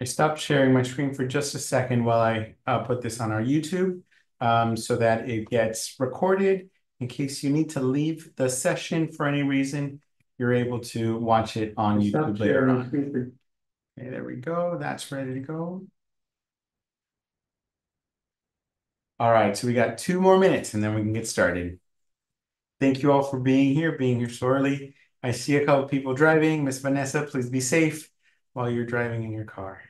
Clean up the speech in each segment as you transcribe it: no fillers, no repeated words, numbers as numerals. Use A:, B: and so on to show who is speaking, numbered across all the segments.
A: I stopped sharing my screen for just a second while I put this on our YouTube so that it gets recorded. In case you need to leave the session for any reason, you're able to watch it on YouTube later on. Okay, there we go. That's ready to go. All right, so we got 2 more minutes and then we can get started. Thank you all for being here so early. I see a couple people driving. Miss Vanessa, please be safe while you're driving in your car.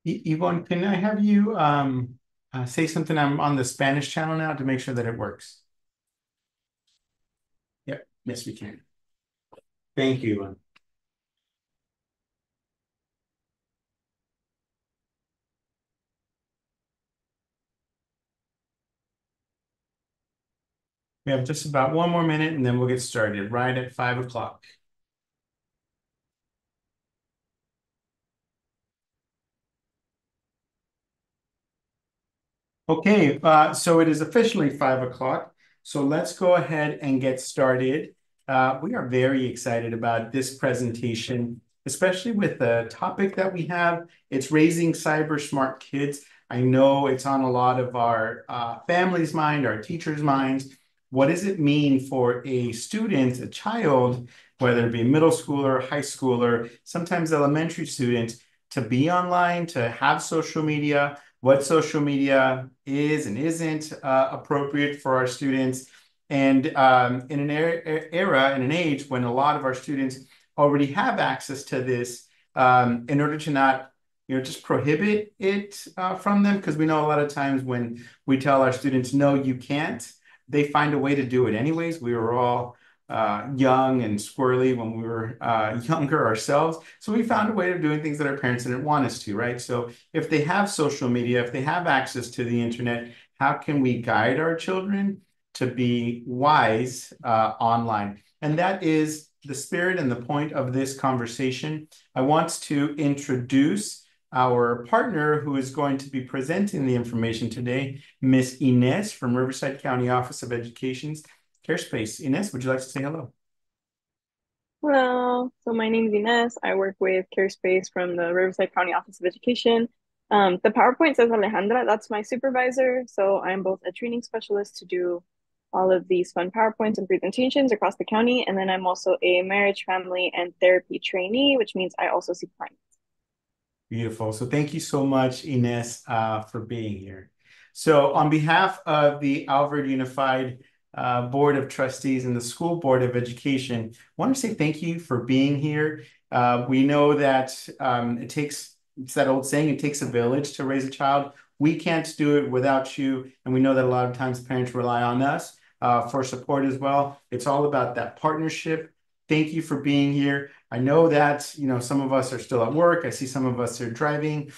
A: Yvonne, can I have you say something? I'm on the Spanish channel now to make sure that it works. Yep, yes, we can. Thank you, Yvonne. We have just about 1 more minute and then we'll get started right at 5 o'clock. Okay, so it is officially 5 o'clock. So let's go ahead and get started. We are very excited about this presentation, especially with the topic that we have. It's raising cyber smart kids. I know it's on a lot of our families' mind, our teachers' minds. What does it mean for a student, a child, whether it be middle schooler, high schooler, sometimes elementary students, to be online, to have social media? What social media is and isn't appropriate for our students. And in an era, in an age when a lot of our students already have access to this, in order to not, just prohibit it from them, because we know a lot of times when we tell our students, no, you can't, they find a way to do it anyways. We were all young and squirrely when we were younger ourselves. So we found a way of doing things that our parents didn't want us to, right? So if they have social media, if they have access to the internet, how can we guide our children to be wise online? And that is the spirit and the point of this conversation. I want to introduce our partner who is going to be presenting the information today, Miss Inez from Riverside County Office of Education's CareSpace. Inez, would you like to say hello?
B: Hello, so my name is Ines. I work with CareSpace from the Riverside County Office of Education. The PowerPoint says Alejandra, that's my supervisor. So I'm both a training specialist to do all of these fun PowerPoints and presentations across the county. And then I'm also a marriage, family, and therapy trainee, which means I also see clients.
A: Beautiful. So thank you so much, Ines, for being here. So on behalf of the Alvord Unified Board of Trustees and the School Board of Education, I want to say thank you for being here. We know that it's that old saying, it takes a village to raise a child. We can't do it without you. And we know that a lot of times parents rely on us for support as well. It's all about that partnership. Thank you for being here. I know that, some of us are still at work. I see some of us are driving.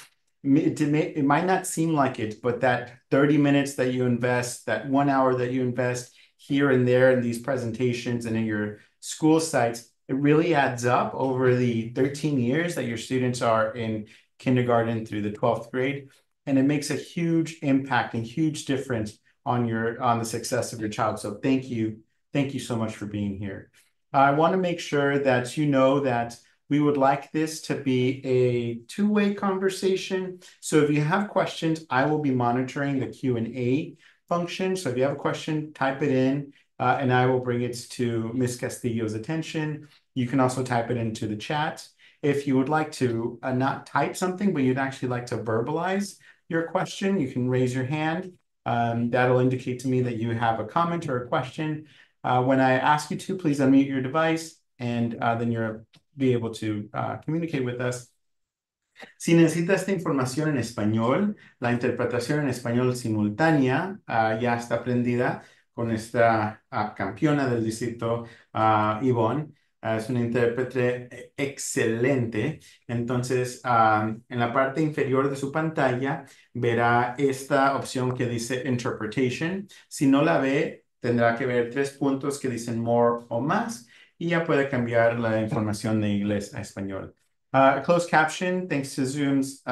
A: It might not seem like it, but that 30 minutes that you invest, that 1 hour that you invest here and there in these presentations and in your school sites, it really adds up over the 13 years that your students are in kindergarten through the 12th grade. And it makes a huge impact and huge difference on the success of your child. So thank you. Thank you so much for being here. I want to make sure that you know that we would like this to be a two-way conversation. So if you have questions, I will be monitoring the Q&A function. So if you have a question, type it in, and I will bring it to Ms. Castillo's attention. You can also type it into the chat. If you would like to not type something, but you'd actually like to verbalize your question, you can raise your hand. That'll indicate to me that you have a comment or a question. When I ask you to, please unmute your device, and then you'll be able to communicate with us. Si necesita esta información en español, la interpretación en español simultánea ya está aprendida con esta campeona del distrito, Yvonne. Es una intérprete excelente. Entonces, en la parte inferior de su pantalla verá esta opción que dice Interpretation. Si no la ve, tendrá que ver 3 puntos que dicen More o más y ya puede cambiar la información de inglés a español. Closed caption, thanks to Zoom's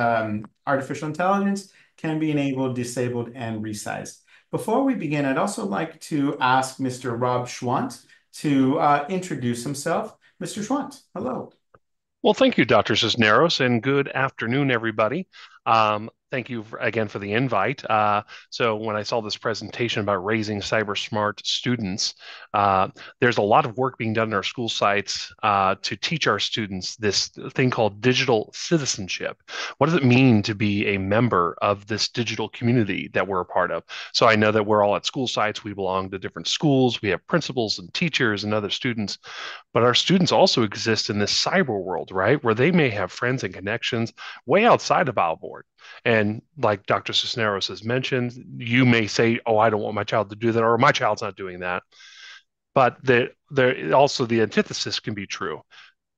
A: artificial intelligence, can be enabled, disabled, and resized. Before we begin, I'd also like to ask Mr. Rob Schwant to introduce himself. Mr. Schwant, hello.
C: Well, thank you, Dr. Cisneros, and good afternoon, everybody. Thank you again for the invite. So when I saw this presentation about raising cyber smart students, there's a lot of work being done in our school sites to teach our students this thing called digital citizenship. What does it mean to be a member of this digital community that we're a part of? So I know that we're all at school sites. We belong to different schools. We have principals and teachers and other students, but our students also exist in this cyber world, right? Where they may have friends and connections way outside of Alvord. And like Dr. Cisneros has mentioned, you may say, oh, I don't want my child to do that, or my child's not doing that. But also the antithesis can be true,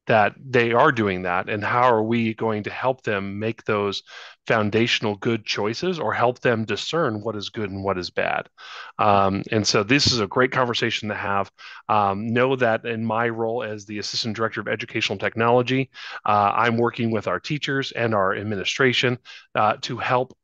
C: that they are doing that. And how are we going to help them make those foundational good choices or help them discern what is good and what is bad? And so this is a great conversation to have. Know that in my role as the Assistant Director of Educational Technology, I'm working with our teachers and our administration to help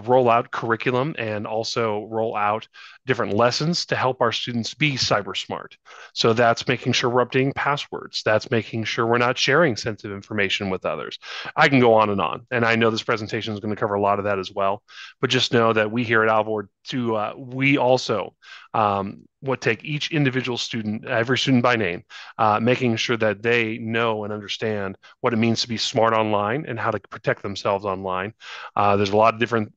C: roll out curriculum and also roll out different lessons to help our students be cyber smart. So that's making sure we're updating passwords. That's making sure we're not sharing sensitive information with others. I can go on. And I know this presentation is going to cover a lot of that as well. But just know that we here at Alvord, we also would take each individual student, every student by name, making sure that they know and understand what it means to be smart online and how to protect themselves online. There's a lot of different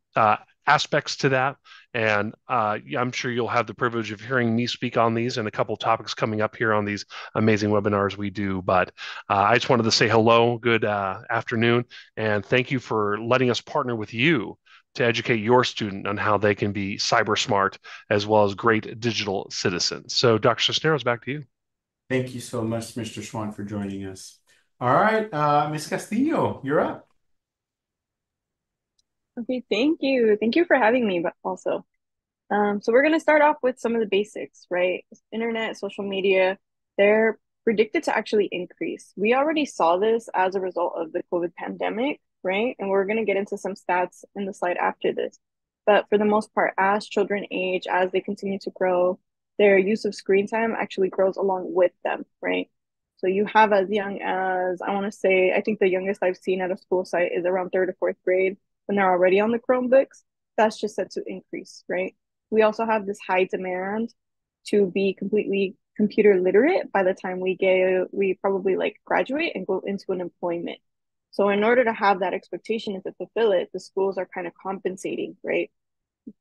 C: aspects to that. And I'm sure you'll have the privilege of hearing me speak on these and a couple of topics coming up here on these amazing webinars we do. But I just wanted to say hello, good afternoon, and thank you for letting us partner with you to educate your student on how they can be cyber smart as well as great digital citizens. So Dr. Cisneros, back to you.
A: Thank you so much, Mr. Schwant, for joining us. All right, Ms. Castillo, you're up.
B: Okay, thank you. Thank you for having me, but also. So we're going to start off with some of the basics, right? Internet, social media, they're predicted to actually increase. We already saw this as a result of the COVID pandemic, right? And we're going to get into some stats in the slide after this. But for the most part, as children age, as they continue to grow, their use of screen time actually grows along with them, right? So you have as young as, I want to say, I think the youngest I've seen at a school site is around 3rd or 4th grade when they're already on the Chromebooks. That's just set to increase, right? We also have this high demand to be completely computer literate by the time we probably like graduate and go into an employment. So in order to have that expectation and to fulfill it, the schools are kind of compensating, right?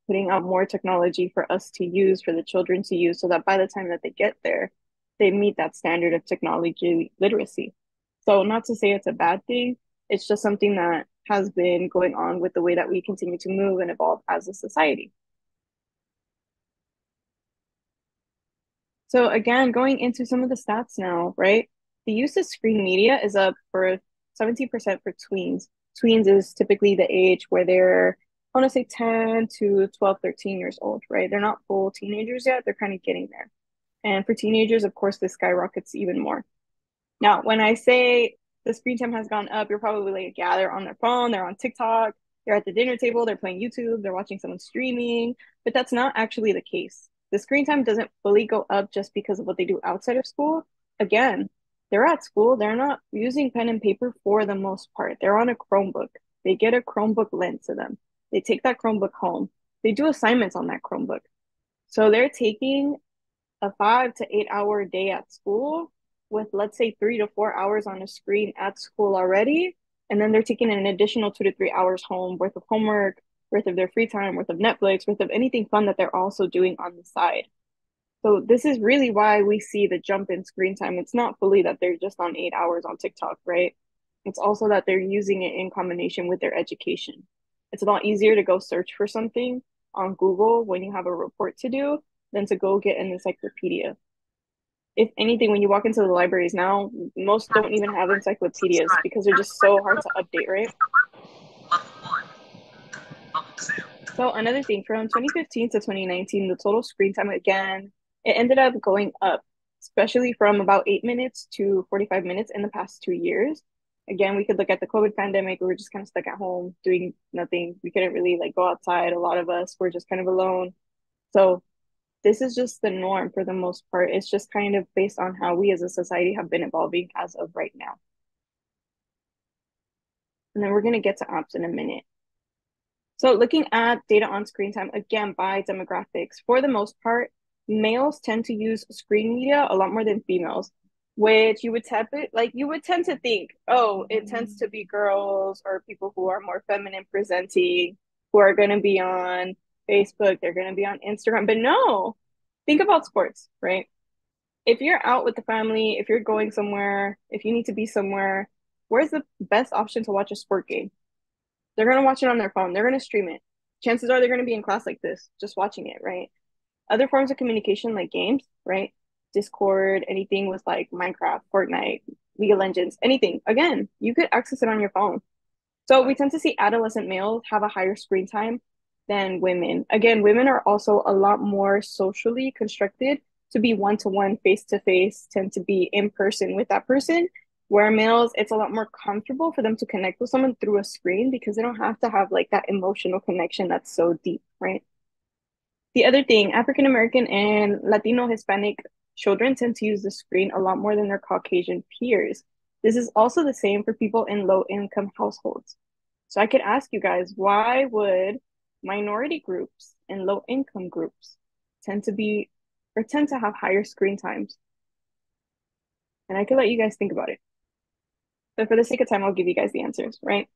B: Putting out more technology for us to use, for the children to use, so that by the time that they get there, they meet that standard of technology literacy. So not to say it's a bad thing, it's just something that has been going on with the way that we continue to move and evolve as a society. So again, going into some of the stats now, right? The use of screen media is up for 17% for tweens. Tweens is typically the age where they're, I want to say 10 to 12, 13 years old, right? They're not full teenagers yet. They're kind of getting there. And for teenagers, of course, this skyrockets even more. Now, when I say the screen time has gone up, you're probably like, yeah, they're on their phone, they're on TikTok, they're at the dinner table, they're playing YouTube, they're watching someone streaming, but that's not actually the case. The screen time doesn't fully go up just because of what they do outside of school. Again, they're at school, they're not using pen and paper for the most part. They're on a Chromebook. They get a Chromebook lent to them. They take that Chromebook home. They do assignments on that Chromebook. So they're taking a 5 to 8 hour day at school with, let's say, 3 to 4 hours on a screen at school already. And then they're taking an additional 2 to 3 hours home worth of homework, worth of their free time, worth of Netflix, worth of anything fun that they're also doing on the side. So this is really why we see the jump in screen time. It's not fully that they're just on 8 hours on TikTok, right? It's also that they're using it in combination with their education. It's a lot easier to go search for something on Google when you have a report to do than to go get an encyclopedia. If anything, when you walk into the libraries now, most don't even have encyclopedias because they're just so hard to update, right? So another thing, from 2015 to 2019, the total screen time again, it ended up going up, especially from about 8 minutes to 45 minutes in the past 2 years. Again, we could look at the COVID pandemic. We were just kind of stuck at home doing nothing. We couldn't really like go outside. A lot of us were just kind of alone. So this is just the norm for the most part. It's just kind of based on how we as a society have been evolving as of right now. And then we're going to get to apps in a minute. So looking at data on screen time, again, by demographics, for the most part, males tend to use screen media a lot more than females, which you would tend to think, oh, it tends to be girls or people who are more feminine presenting, who are going to be on Facebook, they're going to be on Instagram. But no, think about sports, right? If you're out with the family, if you're going somewhere, if you need to be somewhere, where's the best option to watch a sport game? They're going to watch it on their phone. They're going to stream it. Chances are they're going to be in class like this, just watching it, right? Other forms of communication like games, right? Discord, anything with like Minecraft, Fortnite, League of Legends, anything. Again, you could access it on your phone. So we tend to see adolescent males have a higher screen time than women. Again, women are also a lot more socially constructed to be one-to-one, face-to-face, tend to be in person with that person. Where males, it's a lot more comfortable for them to connect with someone through a screen because they don't have to have like that emotional connection that's so deep, right? The other thing, African American and Latino Hispanic children tend to use the screen a lot more than their Caucasian peers. This is also the same for people in low income households. So I could ask you guys, why would minority groups and low income groups tend to have higher screen times? And I could let you guys think about it. But for the sake of time, I'll give you guys the answers, right?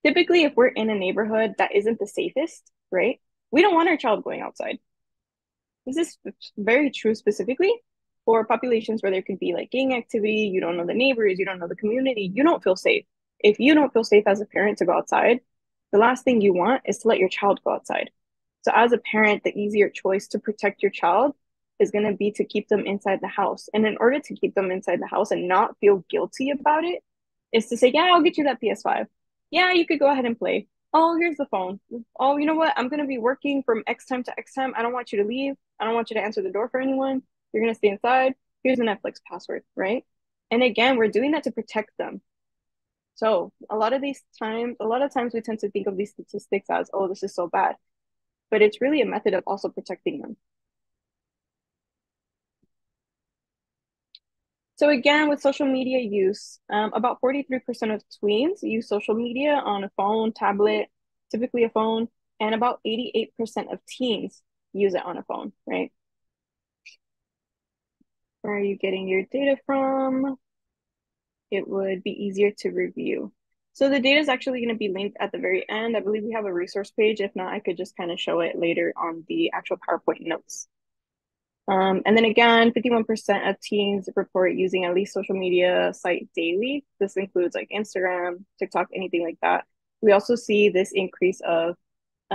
B: Typically, if we're in a neighborhood that isn't the safest, right? We don't want our child going outside. This is very true specifically for populations where there could be like gang activity, you don't know the neighbors, you don't know the community, you don't feel safe. If you don't feel safe as a parent to go outside, the last thing you want is to let your child go outside. So as a parent, the easier choice to protect your child is going to be to keep them inside the house. And in order to keep them inside the house and not feel guilty about it, is to say, yeah, I'll get you that PS5. Yeah, you could go ahead and play. Oh, here's the phone. Oh, you know what? I'm going to be working from X time to X time. I don't want you to leave. I don't want you to answer the door for anyone. You're going to stay inside. Here's a Netflix password, right? And again, we're doing that to protect them. So a lot of times we tend to think of these statistics as, oh, this is so bad. But it's really a method of also protecting them. So again, with social media use, about 43% of tweens use social media on a phone, tablet, typically a phone, and about 88% of teens use it on a phone, right? Where are you getting your data from? It would be easier to review. So the data is actually going to be linked at the very end. I believe we have a resource page. If not, I could just kind of show it later on the actual PowerPoint notes. And then again, 51% of teens report using at least social media site daily. This includes like Instagram, TikTok, anything like that. We also see this increase of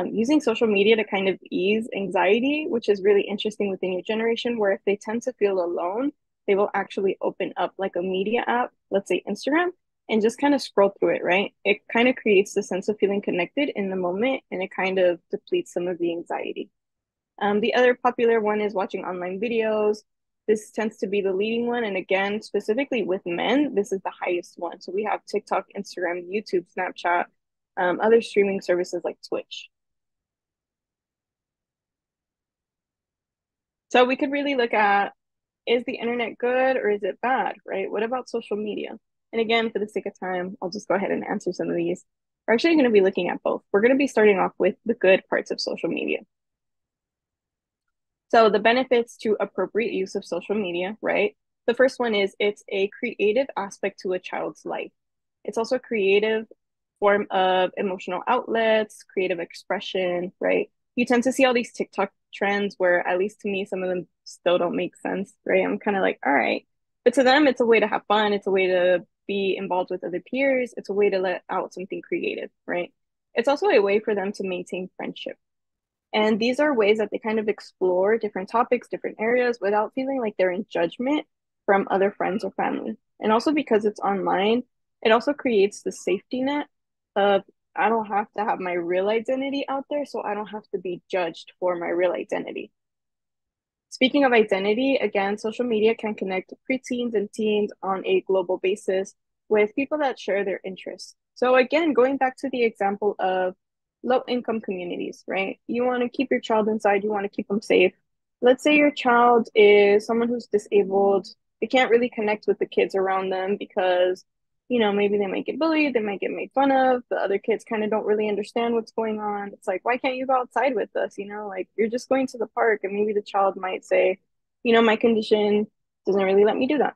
B: using social media to kind of ease anxiety, which is really interesting within your generation, where if they tend to feel alone, they will actually open up like a media app, let's say Instagram, and just kind of scroll through it, right? It kind of creates the sense of feeling connected in the moment, and it kind of depletes some of the anxiety. The other popular one is watching online videos. This tends to be the leading one. And again, specifically with men, this is the highest one. So we have TikTok, Instagram, YouTube, Snapchat, other streaming services like Twitch. So we could really look at, is the internet good or is it bad, right? What about social media? And again, for the sake of time, I'll just go ahead and answer some of these. We're actually going to be looking at both. We're going to be starting off with the good parts of social media. So the benefits to appropriate use of social media, right? The first one is it's a creative aspect to a child's life. It's also a creative form of emotional outlets, creative expression, right? You tend to see all these TikTok trends where, at least to me, some of them still don't make sense, right? I'm kind of like, all right. But to them, it's a way to have fun. It's a way to be involved with other peers. It's a way to let out something creative, right? It's also a way for them to maintain friendship. And these are ways that they kind of explore different topics, different areas without feeling like they're in judgment from other friends or family. And also because it's online, it also creates the safety net of I don't have to have my real identity out there, so I don't have to be judged for my real identity. Speaking of identity, again, social media can connect preteens and teens on a global basis with people that share their interests. So, again, going back to the example of low income communities, right? You want to keep your child inside, you want to keep them safe. Let's say your child is someone who's disabled, they can't really connect with the kids around them because maybe they might get bullied, they might get made fun of. The other kids kind of don't really understand what's going on. It's like, why can't you go outside with us? Like you're just going to the park, and maybe the child might say, my condition doesn't really let me do that.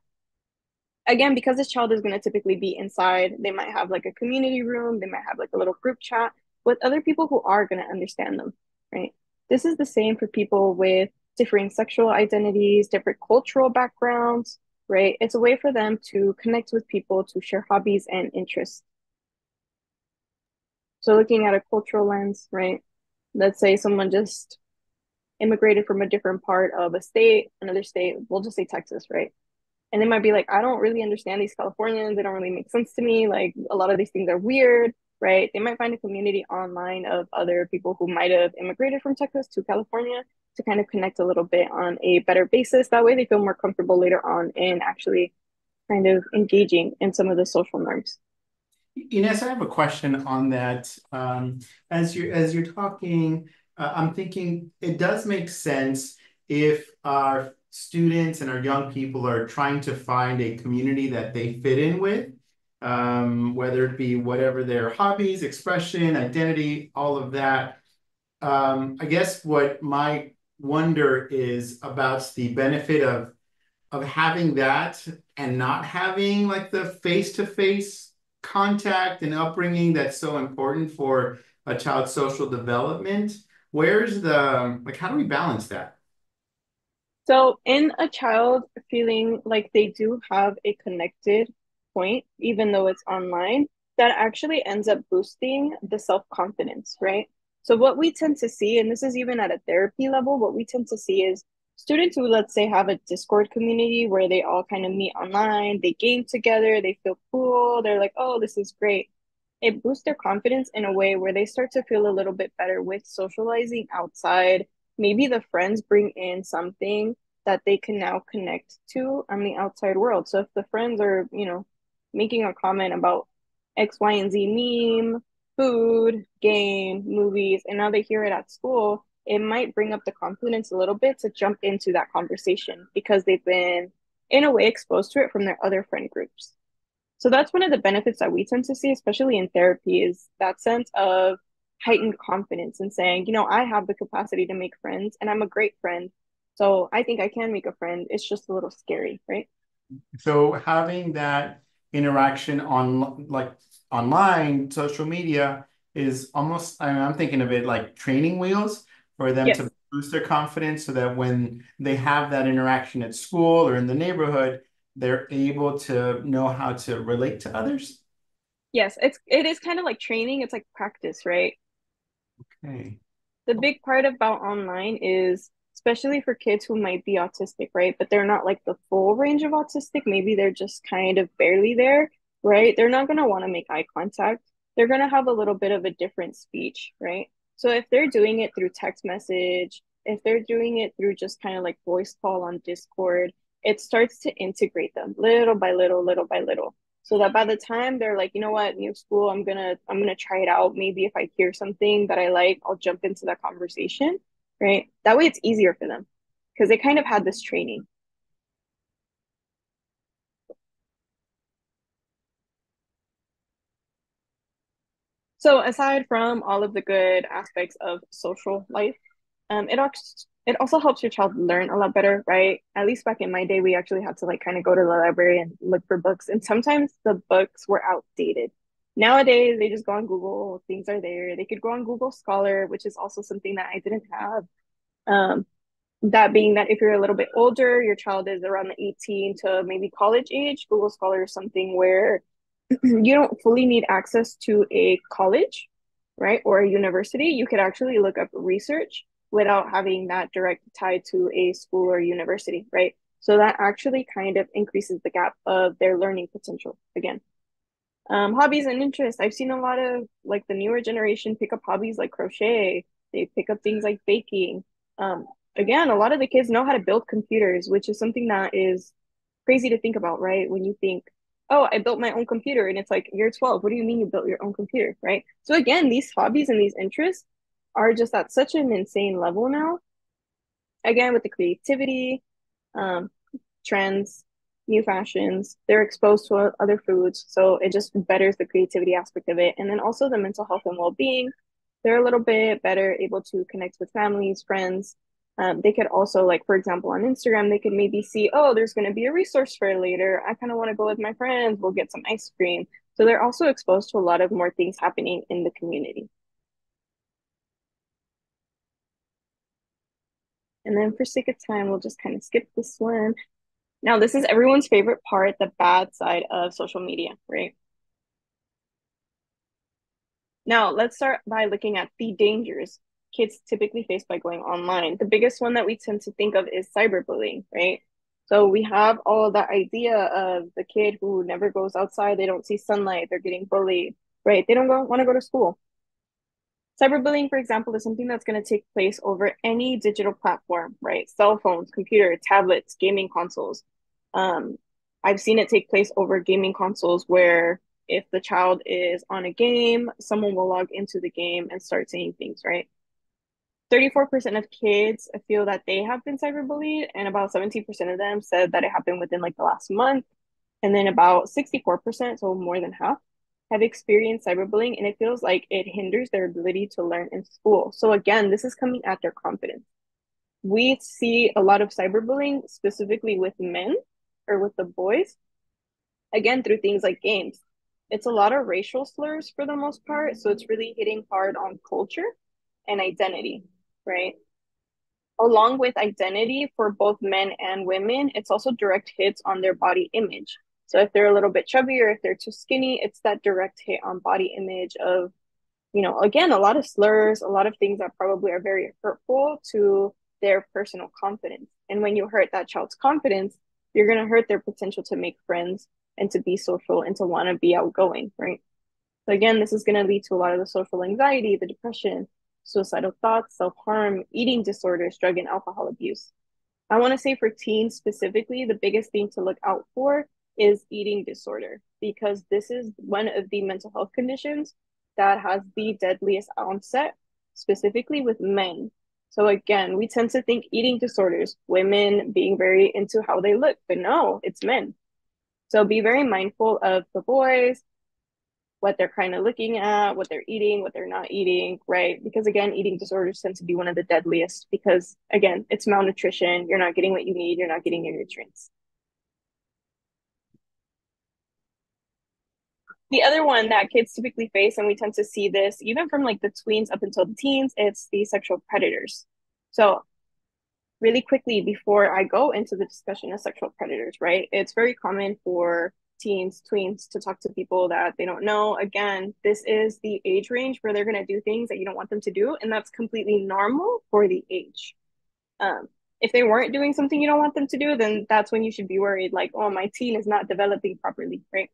B: Again, because this child is going to typically be inside, they might have like a community room, they might have like a little group chat with other people who are going to understand them, right? This is the same for people with differing sexual identities, different cultural backgrounds, right? It's a way for them to connect with people, to share hobbies and interests. So looking at a cultural lens, right? Let's say someone just immigrated from a different part of a state, another state, we'll just say Texas, right? And they might be like, I don't really understand these Californians. They don't really make sense to me. Like a lot of these things are weird, right? They might find a community online of other people who might have immigrated from Texas to California to kind of connect a little bit on a better basis. That way they feel more comfortable later on in actually kind of engaging in some of the social norms.
A: Ines, I have a question on that. As you're talking, I'm thinking it does make sense if our students and our young people are trying to find a community that they fit in with, whether it be whatever their hobbies, expression, identity, all of that. I guess what my wonder is about the benefit of having that and not having like the face-to-face contact and upbringing that's so important for a child's social development. Where's the, like, how do we balance that?
B: So, in a child feeling like they do have a connected point, even though it's online, that actually ends up boosting the self-confidence, right? So, what we tend to see, and this is even at a therapy level, what we tend to see is students who, let's say, have a Discord community where they all kind of meet online, they game together, they feel cool, they're like, oh, this is great. It boosts their confidence in a way where they start to feel a little bit better with socializing outside. Maybe the friends bring in something that they can now connect to on the outside world. So if the friends are, making a comment about X, Y, and Z meme, food, game, movies, and now they hear it at school, it might bring up the confidence a little bit to jump into that conversation because they've been, in a way, exposed to it from their other friend groups. So that's one of the benefits that we tend to see, especially in therapy, is that sense of heightened confidence and saying, I have the capacity to make friends and I'm a great friend. So I think I can make a friend. It's just a little scary, right?
A: So having that interaction on like online, social media is almost, I'm thinking of it like training wheels for them
B: Yes.
A: to boost their confidence so that when they have that interaction at school or in the neighborhood, they're able to know how to relate to others.
B: Yes, it is kind of like training. It's like practice, right?
A: Okay.
B: The big part about online is especially for kids who might be autistic, right? But they're not like the full range of autistic. Maybe they're just kind of barely there, right? They're not going to want to make eye contact. They're going to have a little bit of a different speech, right? So if they're doing it through text message, if they're doing it through just kind of like voice call on Discord, it starts to integrate them little by little, little by little. So that by the time they're like, new school, I'm gonna try it out. Maybe if I hear something that I like, I'll jump into that conversation, right? That way it's easier for them because they kind of had this training. So aside from all of the good aspects of social life, it also helps your child learn a lot better, right? At least back in my day, we actually had to like kind of go to the library and look for books, and sometimes the books were outdated. Nowadays, they just go on Google, things are there. They could go on Google Scholar, which is also something that I didn't have. Um, That being that if you're a little bit older, your child is around the 18 to maybe college age, Google Scholar is something where you don't fully need access to a college, right, or a university. You could actually look up research without having that direct tie to a school or university, right? So that actually kind of increases the gap of their learning potential again. Hobbies and interests. I've seen a lot of like the newer generation pick up hobbies like crochet. They pick up things like baking. Um, Again, a lot of the kids know how to build computers, which is something that is crazy to think about, right? When you think, oh, I built my own computer, and it's like, you're 12. What do you mean you built your own computer, right? So again, these hobbies and these interests are just at such an insane level now. Again, with the creativity, um, trends, new fashions. They're exposed to other foods, so it just betters the creativity aspect of it. And then also the mental health and well-being. They're a little bit better able to connect with families, friends. They could also, like, for example, on Instagram, they could maybe see, oh, there's going to be a resource fair later. I kind of want to go with my friends. We'll get some ice cream. So they're also exposed to a lot of more things happening in the community. And then for sake of time, we'll just kind of skip this one. Now, this is everyone's favorite part, the bad side of social media, right? Now, let's start by looking at the dangers kids typically face by going online. The biggest one that we tend to think of is cyberbullying, right? So we have all that idea of the kid who never goes outside, they don't see sunlight, they're getting bullied, right? They don't want to go to school. Cyberbullying, for example, is something that's going to take place over any digital platform, right? Cell phones, computer, tablets, gaming consoles. Um, I've seen it take place over gaming consoles where if the child is on a game, someone will log into the game and start saying things, right? 34% of kids feel that they have been cyberbullied, and about 17% of them said that it happened within like the last month. And then about 64%, so more than half, have experienced cyberbullying, and it feels like it hinders their ability to learn in school. So again, this is coming at their confidence. We see a lot of cyberbullying specifically with men or with the boys, again, through things like games. It's a lot of racial slurs for the most part, so it's really hitting hard on culture and identity, right? Along with identity for both men and women, it's also direct hits on their body image. So if they're a little bit chubby or if they're too skinny, it's that direct hit on body image of, again, a lot of slurs, a lot of things that probably are very hurtful to their personal confidence. And when you hurt that child's confidence, you're going to hurt their potential to make friends and to be social and to want to be outgoing, right? So again, this is going to lead to a lot of the social anxiety, the depression, suicidal thoughts, self-harm, eating disorders, drug and alcohol abuse. I want to say for teens specifically, the biggest thing to look out for is eating disorder, because this is one of the mental health conditions that has the deadliest onset, specifically with men. So again, we tend to think eating disorders, women being very into how they look, but no, it's men. So be very mindful of the boys, what they're kind of looking at, what they're eating, what they're not eating, right? Because again, eating disorders tend to be one of the deadliest because again, it's malnutrition. You're not getting what you need. You're not getting your nutrients. The other one that kids typically face, and we tend to see this even from like the tweens up until the teens, it's the sexual predators. So really quickly before I go into the discussion of sexual predators, right? It's very common for teens, tweens to talk to people that they don't know. Again, this is the age range where they're going to do things that you don't want them to do, and that's completely normal for the age. If they weren't doing something you don't want them to do, then that's when you should be worried, like, oh, my teen is not developing properly, right?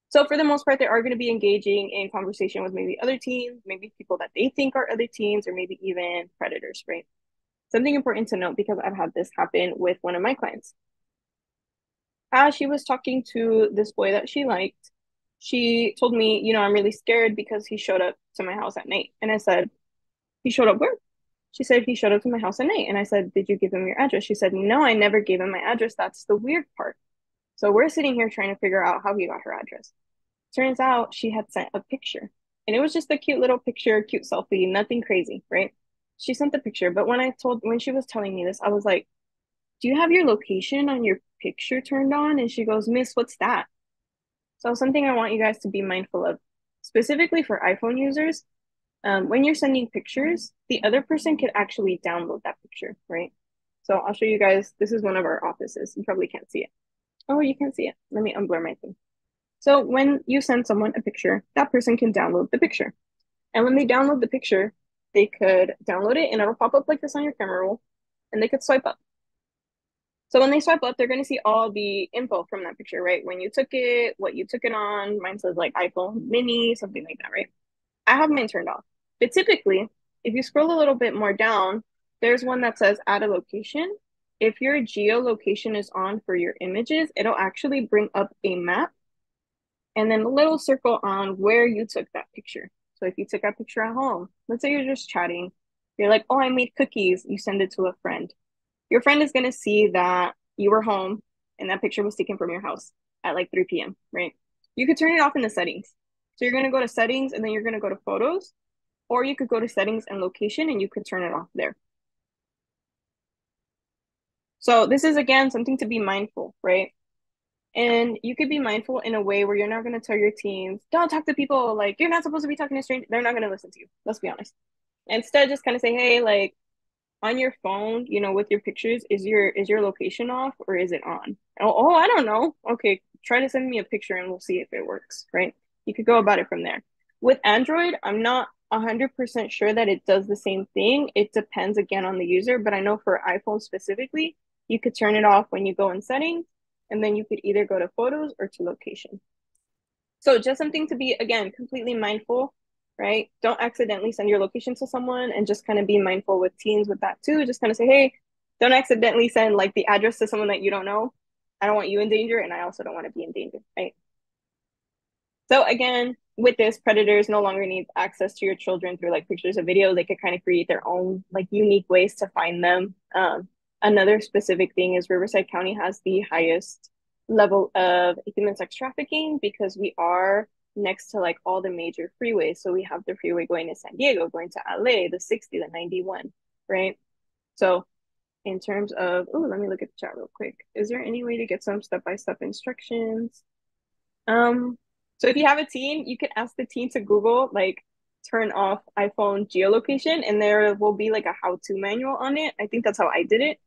B: So for the most part, they are going to be engaging in conversation with maybe other teens, maybe people that they think are other teens, or maybe even predators, right? Something important to note, because I've had this happen with one of my clients. As she was talking to this boy that she liked, she told me, I'm really scared because he showed up to my house at night. And I said, he showed up where? She said, he showed up to my house at night. And I said, did you give him your address? She said, no, I never gave him my address. That's the weird part. So we're sitting here trying to figure out how he got her address. Turns out she had sent a picture, and it was just a cute little picture, cute selfie, nothing crazy, right? She sent the picture, but when she was telling me this, I was like, do you have your location on your picture turned on? And she goes, Miss, what's that? So something I want you guys to be mindful of, specifically for iPhone users, when you're sending pictures, the other person could actually download that picture, right? So I'll show you guys. This is one of our offices. You probably can't see it. Oh, you can't see it. Let me unblur my thing. So when you send someone a picture, that person can download the picture. And when they download the picture, they could download it and it'll pop up like this on your camera roll, and they could swipe up. So when they swipe up, they're going to see all the info from that picture, right? When you took it, what you took it on. Mine says like iPhone mini, something like that, right? I have mine turned off. But typically, if you scroll a little bit more down, there's one that says add a location. If your geolocation is on for your images, it'll actually bring up a map and then a little circle on where you took that picture. So if you took a picture at home, let's say you're just chatting, you're like, oh, I made cookies, you send it to a friend. Your friend is going to see that you were home and that picture was taken from your house at like 3 p.m., right? You could turn it off in the settings. So you're going to go to settings and then you're going to go to photos, or you could go to settings and location and you could turn it off there. So this is, again, something to be mindful, right? And you could be mindful in a way where you're not going to tell your teens, don't talk to people. Like, you're not supposed to be talking to strangers. They're not going to listen to you. Let's be honest. Instead, just kind of say, hey, like, on your phone, you know, with your pictures, is your location off or is it on? Oh, I don't know. Okay, try to send me a picture and we'll see if it works, right? You could go about it from there. With Android, I'm not 100% sure that it does the same thing. It depends again on the user, but I know for iPhone specifically, you could turn it off when you go in settings, and then you could either go to photos or to location. So just something to be, again, completely mindful, right? Don't accidentally send your location to someone, and just kind of be mindful with teens with that too. Just kind of say, hey, don't accidentally send like the address to someone that you don't know. I don't want you in danger, and I also don't want to be in danger, right? So again, with this, predators no longer need access to your children through like pictures or video. They could kind of create their own like unique ways to find them. Another specific thing is Riverside County has the highest level of human sex trafficking because we are next to like all the major freeways. So we have the freeway going to San Diego, going to LA, the 60, the 91, right? So in terms of, oh, let me look at the chat real quick. Is there any way to get some step-by-step instructions? So if you have a teen, you can ask the teen to Google like turn off iPhone geolocation, and there will be like a how-to manual on it. I think that's how I did it.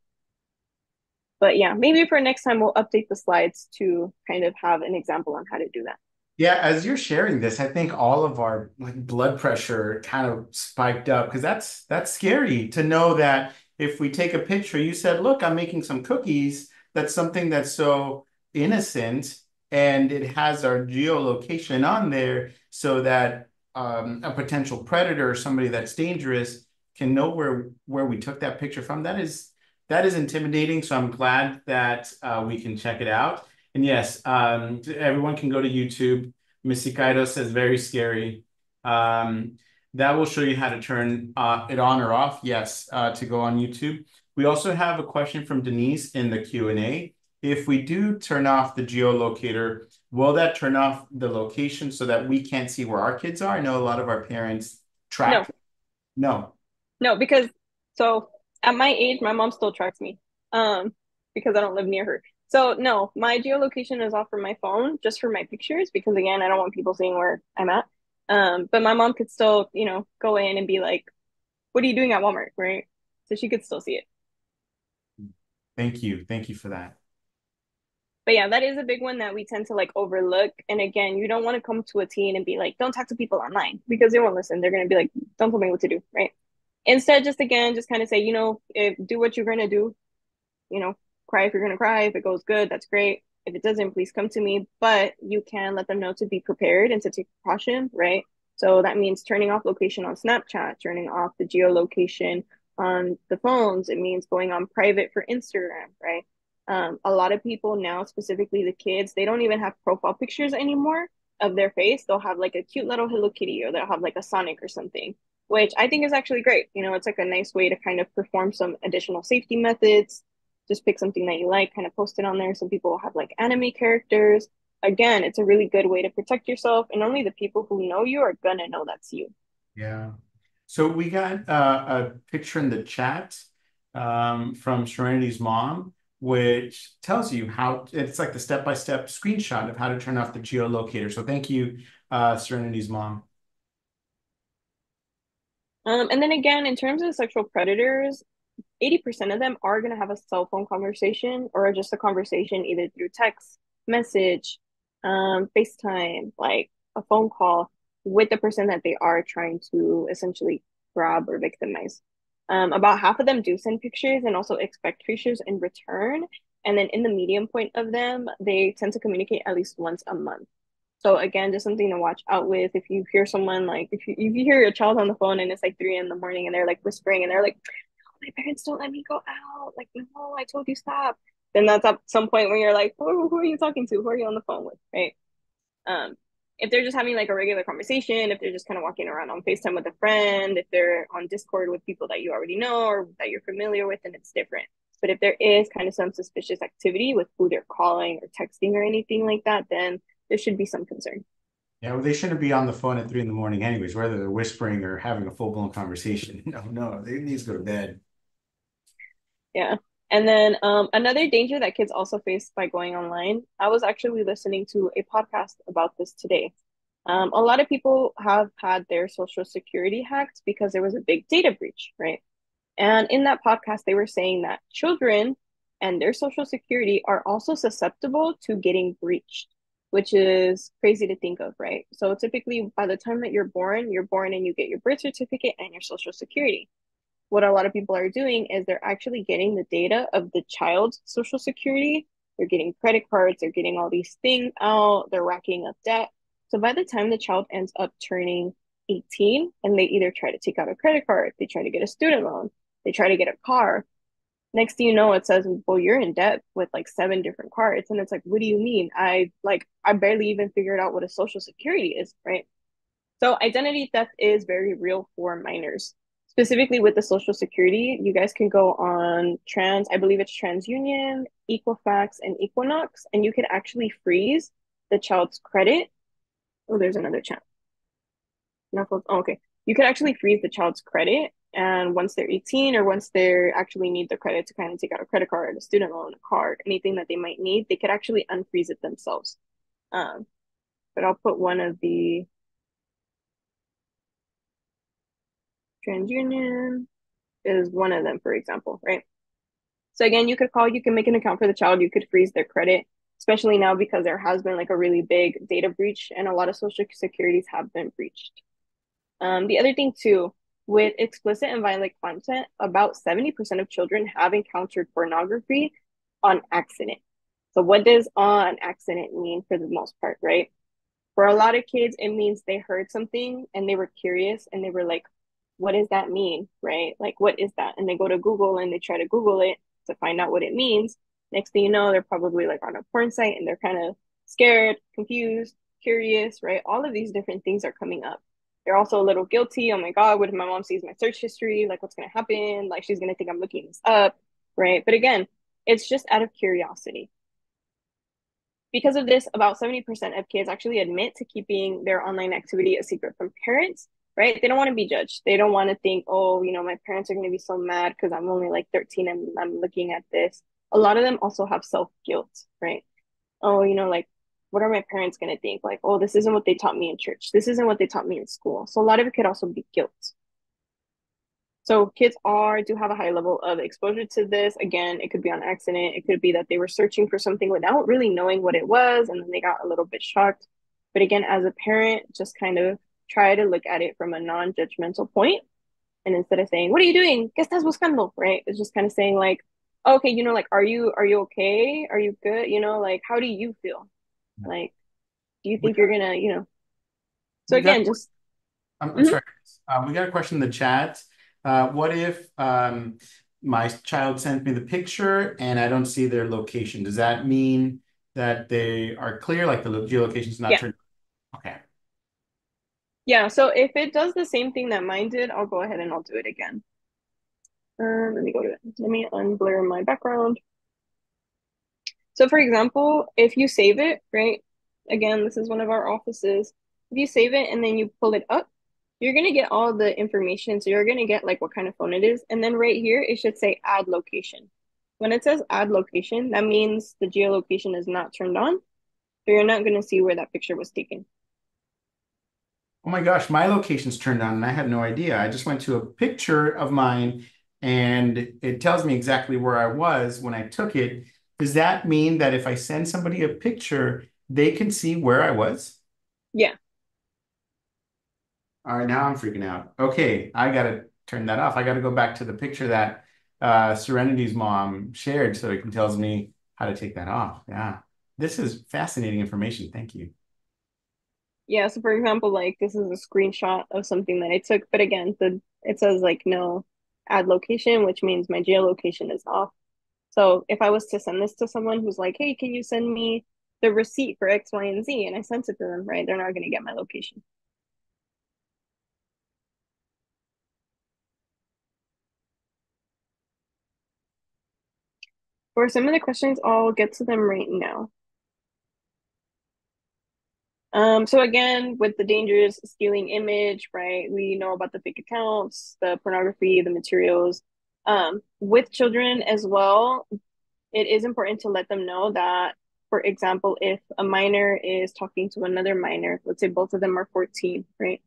B: But yeah, maybe for next time we'll update the slides to kind of have an example on how to do that.
A: Yeah, as you're sharing this, I think all of our like blood pressure kind of spiked up because that's scary to know that if we take a picture, you said, look, I'm making some cookies. That's something that's so innocent, and it has our geolocation on there so that a potential predator or somebody that's dangerous can know where we took that picture from. That is intimidating. So I'm glad that we can check it out. And yes, everyone can go to YouTube. Missy Kaido says very scary. That will show you how to turn it on or off. Yes, to go on YouTube. We also have a question from Denise in the Q&A. If we do turn off the geolocator, will that turn off the location so that we can't see where our kids are? I know a lot of our parents track. No.
B: No, because so at my age, my mom still tracks me because I don't live near her. So no, my geolocation is off from my phone just for my pictures because again, I don't want people seeing where I'm at. But my mom could still, you know, go in and be like, "What are you doing at Walmart?" Right? So she could still see it.
A: Thank you. Thank you for that.
B: But yeah, that is a big one that we tend to like overlook. And again, you don't want to come to a teen and be like, "Don't talk to people online," because they won't listen. They're gonna be like, "Don't tell me what to do," right? Instead, just again, just kind of say, you know, do what you're gonna do. You know, cry if you're gonna cry. If it goes good, that's great. If it doesn't, please come to me. But you can let them know to be prepared and to take precaution, right? So that means turning off location on Snapchat, turning off the geolocation on the phones. It means going on private for Instagram, right? A lot of people now, specifically the kids, they don't even have profile pictures anymore of their face. They'll have like a cute little Hello Kitty, or they'll have like a Sonic or something, which I think is actually great. You know, it's like a nice way to kind of perform some additional safety methods. Just pick something that you like, kind of post it on there. Some people have like anime characters. Again, it's a really good way to protect yourself, and only the people who know you are gonna know that's you.
A: Yeah. So we got a picture in the chat from Serenity's mom, which tells you how it's like the step-by-step screenshot of how to turn off the geolocator. So thank you, Serenity's mom.
B: And then again, in terms of sexual predators, 80% of them are going to have a cell phone conversation or just a conversation either through text, message, FaceTime, like a phone call with the person that they are trying to essentially grab or victimize. About half of them do send pictures and also expect pictures in return. And then in the medium point of them, they tend to communicate at least once a month. So again, just something to watch out with. If you hear someone like if you hear your child on the phone and it's like 3 in the morning and they're like whispering and they're like, my parents don't let me go out. Like, no, I told you stop. Then that's at some point when you're like, who are you talking to? Who are you on the phone with? Right. Um, if they're just having like a regular conversation, if they're just kind of walking around on FaceTime with a friend, if they're on Discord with people that you already know or that you're familiar with, then it's different. But if there is kind of some suspicious activity with who they're calling or texting or anything like that, then there should be some concern.
A: Yeah, well, they shouldn't be on the phone at 3 in the morning anyways, whether they're whispering or having a full-blown conversation. No, they need to go to bed.
B: Yeah. And then another danger that kids also face by going online, I was actually listening to a podcast about this today. A lot of people have had their social security hacked because there was a big data breach, right? And in that podcast, they were saying that children and their social security are also susceptible to getting breached, which is crazy to think of, right? So typically, by the time that you're born and you get your birth certificate and your social security. What a lot of people are doing is they're actually getting the data of the child's social security. They're getting credit cards, they're getting all these things out, they're racking up debt. So by the time the child ends up turning 18 and they either try to take out a credit card, they try to get a student loan, they try to get a car. Next thing you know, it says, well, you're in debt with like 7 different cards. And it's like, what do you mean? I barely even figured out what a social security is, right? So identity theft is very real for minors. Specifically with the social security, you guys can go on I believe it's TransUnion, Equifax, and Equinox, and you can actually freeze the child's credit. Oh, there's another chat. No, oh, okay. You could actually freeze the child's credit, and once they're 18 or once they actually need the credit to kind of take out a credit card, a student loan, a card, anything that they might need, they could actually unfreeze it themselves. But I'll put one of the TransUnion is one of them, for example, right? So again, you could call, you can make an account for the child, you could freeze their credit, especially now because there has been like a really big data breach and a lot of social securities have been breached. The other thing too, with explicit and violent content, about 70% of children have encountered pornography on accident. So what does on accident mean for the most part, right? For a lot of kids, it means they heard something and they were curious and they were like, what does that mean? Right? Like, what is that? And they go to Google and they try to Google it to find out what it means. Next thing you know, they're probably like on a porn site and they're kind of scared, confused, curious, right? All of these different things are coming up. They're also a little guilty. Oh my God, what if my mom sees my search history? Like, what's going to happen? Like, she's going to think I'm looking this up, right? But again, it's just out of curiosity. Because of this, about 70% of kids actually admit to keeping their online activity a secret from parents, right? They don't want to be judged. They don't want to think, oh, my parents are going to be so mad because I'm only like 13 and I'm looking at this. A lot of them also have self-guilt, right? Oh, like, what are my parents going to think? Like, oh, this isn't what they taught me in church. This isn't what they taught me in school. So a lot of it could also be guilt. So kids do have a high level of exposure to this. Again, it could be on accident. It could be that they were searching for something without really knowing what it was, and then they got a little bit shocked. But again, as a parent, just kind of try to look at it from a non-judgmental point. And instead of saying, "What are you doing? ¿Qué estás buscando?" Right? It's just kind of saying like, oh, "Okay, like, are you okay? Are you good? Like, how do you feel? Like, do you
A: We
B: think you're gonna?" So
A: we got.
B: again, just
A: I'm
B: mhm.
A: sorry. We got a question in the chat. What if my child sends me the picture and I don't see their location? Does that mean that they are clear, like the geolocation is not
B: Yeah.
A: turned? Okay.
B: Yeah, so if it does the same thing that mine did, I'll go ahead and I'll do it again. Let me unblur my background. So for example, if you save it, right? Again, this is one of our offices. If you save it and then you pull it up, you're gonna get all the information. So you're gonna get like what kind of phone it is. And then right here, it should say add location. When it says add location, that means the geolocation is not turned on. So you're not gonna see where that picture was taken.
A: Oh my gosh, my location's turned on and I had no idea. I just went to a picture of mine and it tells me exactly where I was when I took it. Does that mean that if I send somebody a picture, they can see where I was?
B: Yeah.
A: All right, now I'm freaking out. Okay, I gotta turn that off. I gotta go back to the picture that Serenity's mom shared so it can tells me how to take that off. Yeah, this is fascinating information. Thank you.
B: Yeah, so for example, like this is a screenshot of something that I took, but again, it says like no add location, which means my geolocation is off. So if I was to send this to someone who's like, hey, can you send me the receipt for X, Y, and Z? And I sent it to them, right? They're not going to get my location. For some of the questions, I'll get to them right now. So again, with the dangers, stealing image, right? We know about the fake accounts, the pornography, the materials. With children as well, it is important to let them know that, for example, if a minor is talking to another minor, let's say both of them are 14, right?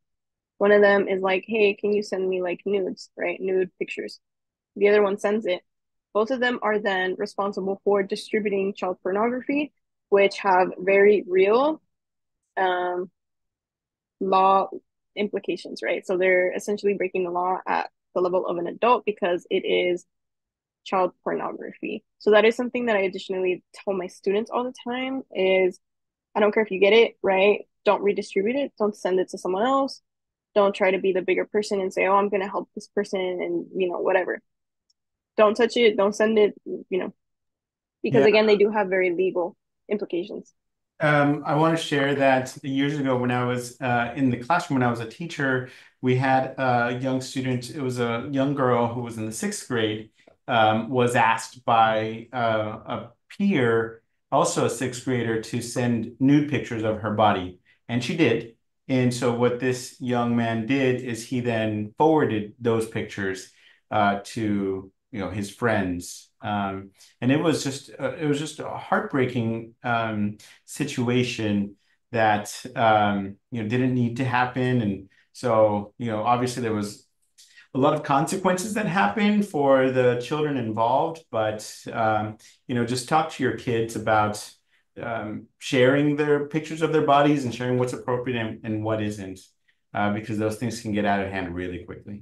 B: One of them is like, hey, can you send me like nudes, right? Nude pictures. The other one sends it. Both of them are then responsible for distributing child pornography, which have very real um, law implications, right? So they're essentially breaking the law at the level of an adult because it is child pornography. So that is something that I additionally tell my students all the time is I don't care if you get it, right? Don't redistribute it. Don't send it to someone else. Don't try to be the bigger person and say, oh, I'm going to help this person and, whatever. Don't touch it. Don't send it, because
A: Yeah.
B: again, they do have very legal implications.
A: I want to share that years ago when I was in the classroom, when I was a teacher, we had a young student, it was a young girl who was in the sixth grade, was asked by a peer, also a sixth grader, to send nude pictures of her body. And she did. And so what this young man did is he then forwarded those pictures to, his friends. And it was just a heartbreaking situation that didn't need to happen. And so obviously there was a lot of consequences that happened for the children involved, but just talk to your kids about sharing their pictures of their bodies and sharing what's appropriate and what isn't, because those things can get out of hand really quickly.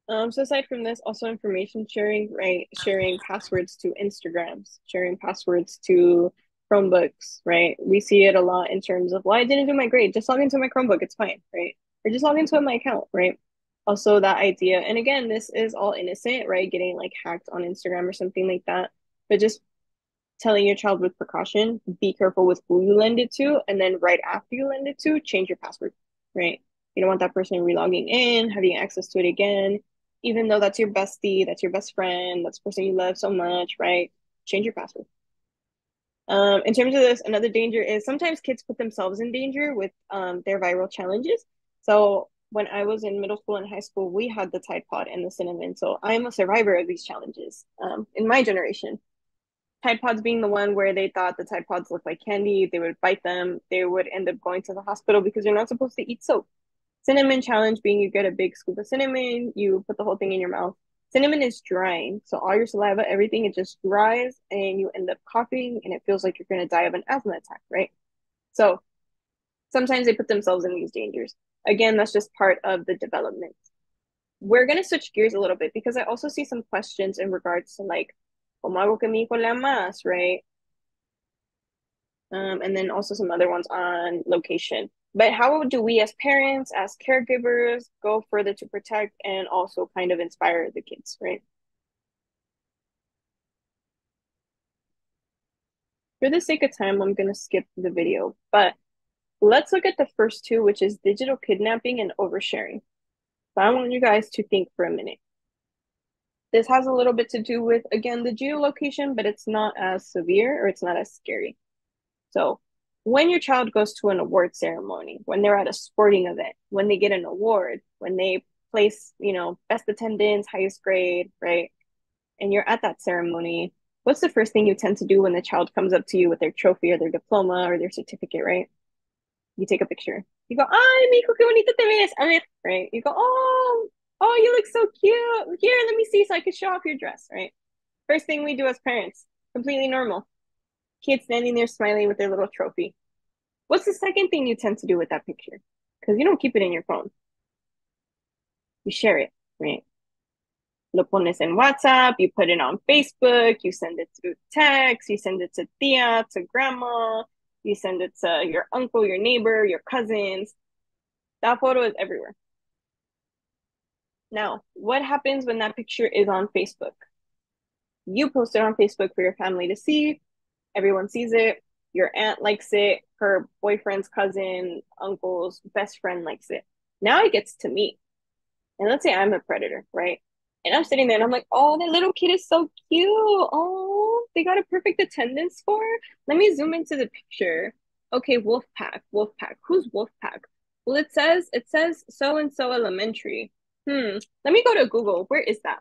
B: So aside from this, also information sharing, right? Sharing passwords to Instagrams, sharing passwords to Chromebooks, right? We see it a lot in terms of, well, I didn't do my grade. Just log into my Chromebook, it's fine, right? Or just log into my account, right? Also that idea. And again, this is all innocent, right? Getting like hacked on Instagram or something like that. But just telling your child with precaution, be careful with who you lend it to, and then right after you lend it to, change your password, right? You don't want that person relogging in, having access to it again, even though that's your bestie, that's your best friend, that's the person you love so much, right? Change your password. In terms of this, another danger is sometimes kids put themselves in danger with their viral challenges. So when I was in middle school and high school, we had the Tide Pod and the cinnamon. So I'm a survivor of these challenges in my generation. Tide Pods being the one where they thought the Tide Pods looked like candy, they would bite them, they would end up going to the hospital because you're not supposed to eat soap. Cinnamon challenge being you get a big scoop of cinnamon, you put the whole thing in your mouth. Cinnamon is drying, so all your saliva, everything, it just dries and you end up coughing and it feels like you're going to die of an asthma attack, right? So sometimes they put themselves in these dangers. Again, that's just part of the development. We're going to switch gears a little bit because I also see some questions in regards to like, ¿cómo hago que mi hijo lea más, right? And then also some other ones on location. But how do we as parents, as caregivers, go further to protect and also kind of inspire the kids, right? For the sake of time, I'm going to skip the video, but let's look at the first two, which is digital kidnapping and oversharing. So I want you guys to think for a minute. This has a little bit to do with, again, the geolocation, but it's not as severe or it's not as scary. So when your child goes to an award ceremony, when they're at a sporting event, when they get an award, when they place, best attendance, highest grade, right? And you're at that ceremony, what's the first thing you tend to do when the child comes up to you with their trophy or their diploma or their certificate, right? You take a picture. You go, ay, mijo, qué bonito te ves. A ver, right? You go, oh, Oh, you look so cute. Here, let me see so I can show off your dress, right? First thing we do as parents, completely normal. Kids standing there smiling with their little trophy. What's the second thing you tend to do with that picture? Because you don't keep it in your phone. You share it, right? Lo pones en WhatsApp, you put it on Facebook, you send it through text, you send it to tia, to grandma, you send it to your uncle, your neighbor, your cousins. That photo is everywhere. Now, what happens when that picture is on Facebook? You post it on Facebook for your family to see. Everyone sees it. Your aunt likes it. Her boyfriend's cousin, uncle's best friend likes it. Now it gets to me. And let's say I'm a predator, right? And I'm sitting there and I'm like, oh, that little kid is so cute. Oh, they got a perfect attendance score. Let me zoom into the picture. Okay, Wolfpack, Wolfpack. Who's Wolfpack? Well, it says so and so elementary. Let me go to Google. Where is that?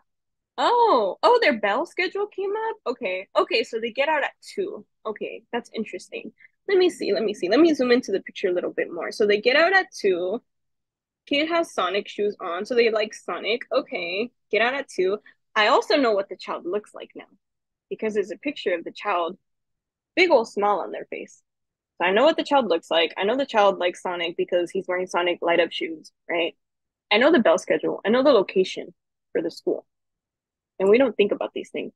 B: Oh, their bell schedule came up. Okay, so they get out at 2. Okay, that's interesting. Let me see. Let me zoom into the picture a little bit more. So they get out at 2. Kid has Sonic shoes on, so they like Sonic. Okay, get out at 2. I also know what the child looks like now because there's a picture of the child, big old smile on their face. So I know what the child looks like. I know the child likes Sonic because he's wearing Sonic light up shoes, right? I know the bell schedule. I know the location for the school. And we don't think about these things.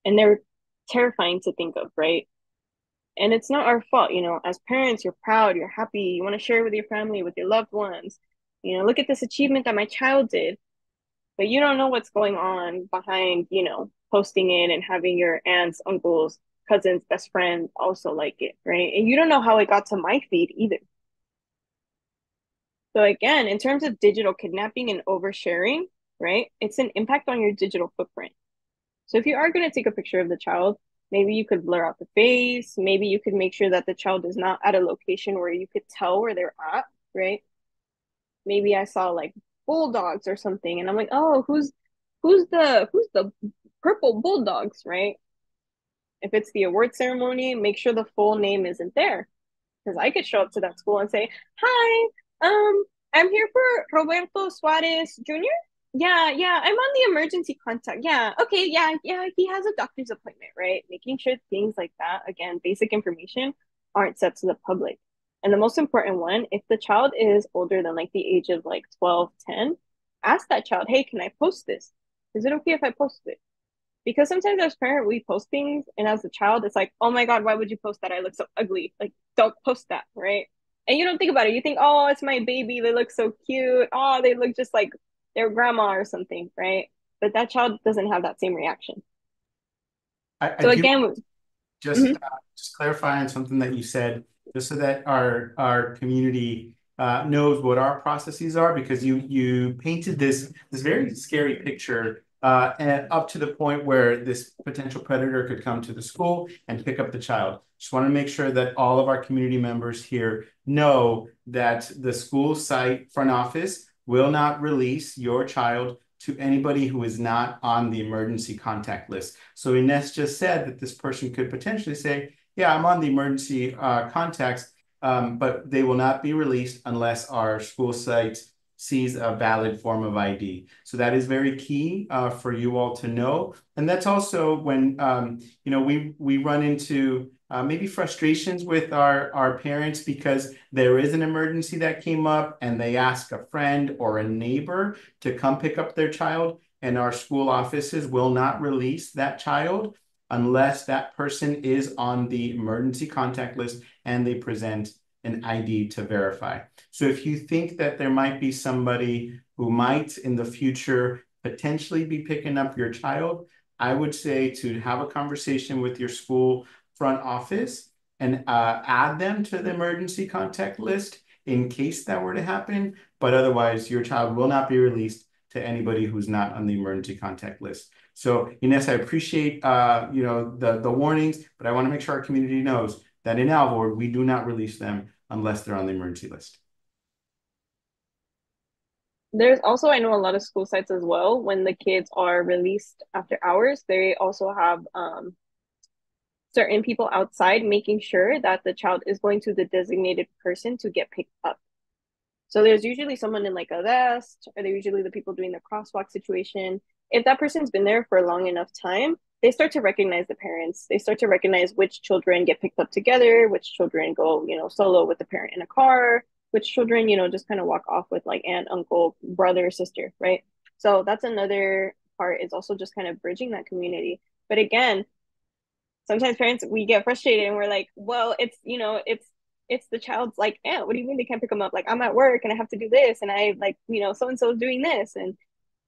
B: And they're terrifying to think of, right? And it's not our fault, as parents, you're proud, you're happy, you want to share with your family, with your loved ones. Look at this achievement that my child did. But you don't know what's going on behind, posting it and having your aunts, uncles, cousins, best friend also like it, right? And you don't know how it got to my feed either. So again, in terms of digital kidnapping and oversharing, right? It's an impact on your digital footprint. So if you are going to take a picture of the child, maybe you could blur out the face. Maybe you could make sure that the child is not at a location where you could tell where they're at, right? Maybe I saw like bulldogs or something, and I'm like, oh, who's the purple bulldogs, right? If it's the award ceremony, make sure the full name isn't there. Because I could show up to that school and say, hi, I'm here for Roberto Suarez Jr. Yeah, I'm on the emergency contact. Yeah, okay, yeah, he has a doctor's appointment, right? Making sure things like that, again, basic information, aren't set to the public. And the most important one, if the child is older than like the age of like 12, 10, ask that child, hey, can I post this? Is it okay if I post it? Because sometimes as parent we post things and as a child it's like, oh my god, why would you post that? I look so ugly. Like, don't post that, right? And you don't think about it. You think, oh, it's my baby, they look so cute. Oh, they look just like their grandma or something, right? But that child doesn't have that same reaction.
A: I
B: So
A: do
B: again,
A: just
B: mhm.
A: just clarifying something that you said, just so that our community knows what our processes are, because you painted this very scary picture, and up to the point where this potential predator could come to the school and pick up the child. Just want to make sure that all of our community members here know that the school site front office will not release your child to anybody who is not on the emergency contact list. So Ines just said that this person could potentially say, yeah, I'm on the emergency contacts, but they will not be released unless our school site sees a valid form of ID. So that is very key for you all to know. And that's also when, we run into maybe frustrations with our parents because there is an emergency that came up and they ask a friend or a neighbor to come pick up their child, and our school offices will not release that child unless that person is on the emergency contact list and they present an ID to verify. So if you think that there might be somebody who might in the future potentially be picking up your child, I would say to have a conversation with your school front office and add them to the emergency contact list in case that were to happen. But otherwise, your child will not be released to anybody who's not on the emergency contact list. So Ines, I appreciate the warnings, but I want to make sure our community knows that in Alvord, we do not release them unless they're on the emergency list.
B: There's also, I know a lot of school sites as well, when the kids are released after hours, they also have certain people outside making sure that the child is going to the designated person to get picked up. So there's usually someone in like a vest, or they're usually the people doing the crosswalk situation. If that person's been there for a long enough time, they start to recognize the parents. They start to recognize which children get picked up together, which children go, solo with the parent in a car, which children, just kind of walk off with like aunt, uncle, brother, sister, right? So that's another part, is also just kind of bridging that community. But again, sometimes parents, we get frustrated and we're like, well, it's the child's like, yeah, what do you mean they can't pick them up? Like, I'm at work and I have to do this, and I like, so and so is doing this. And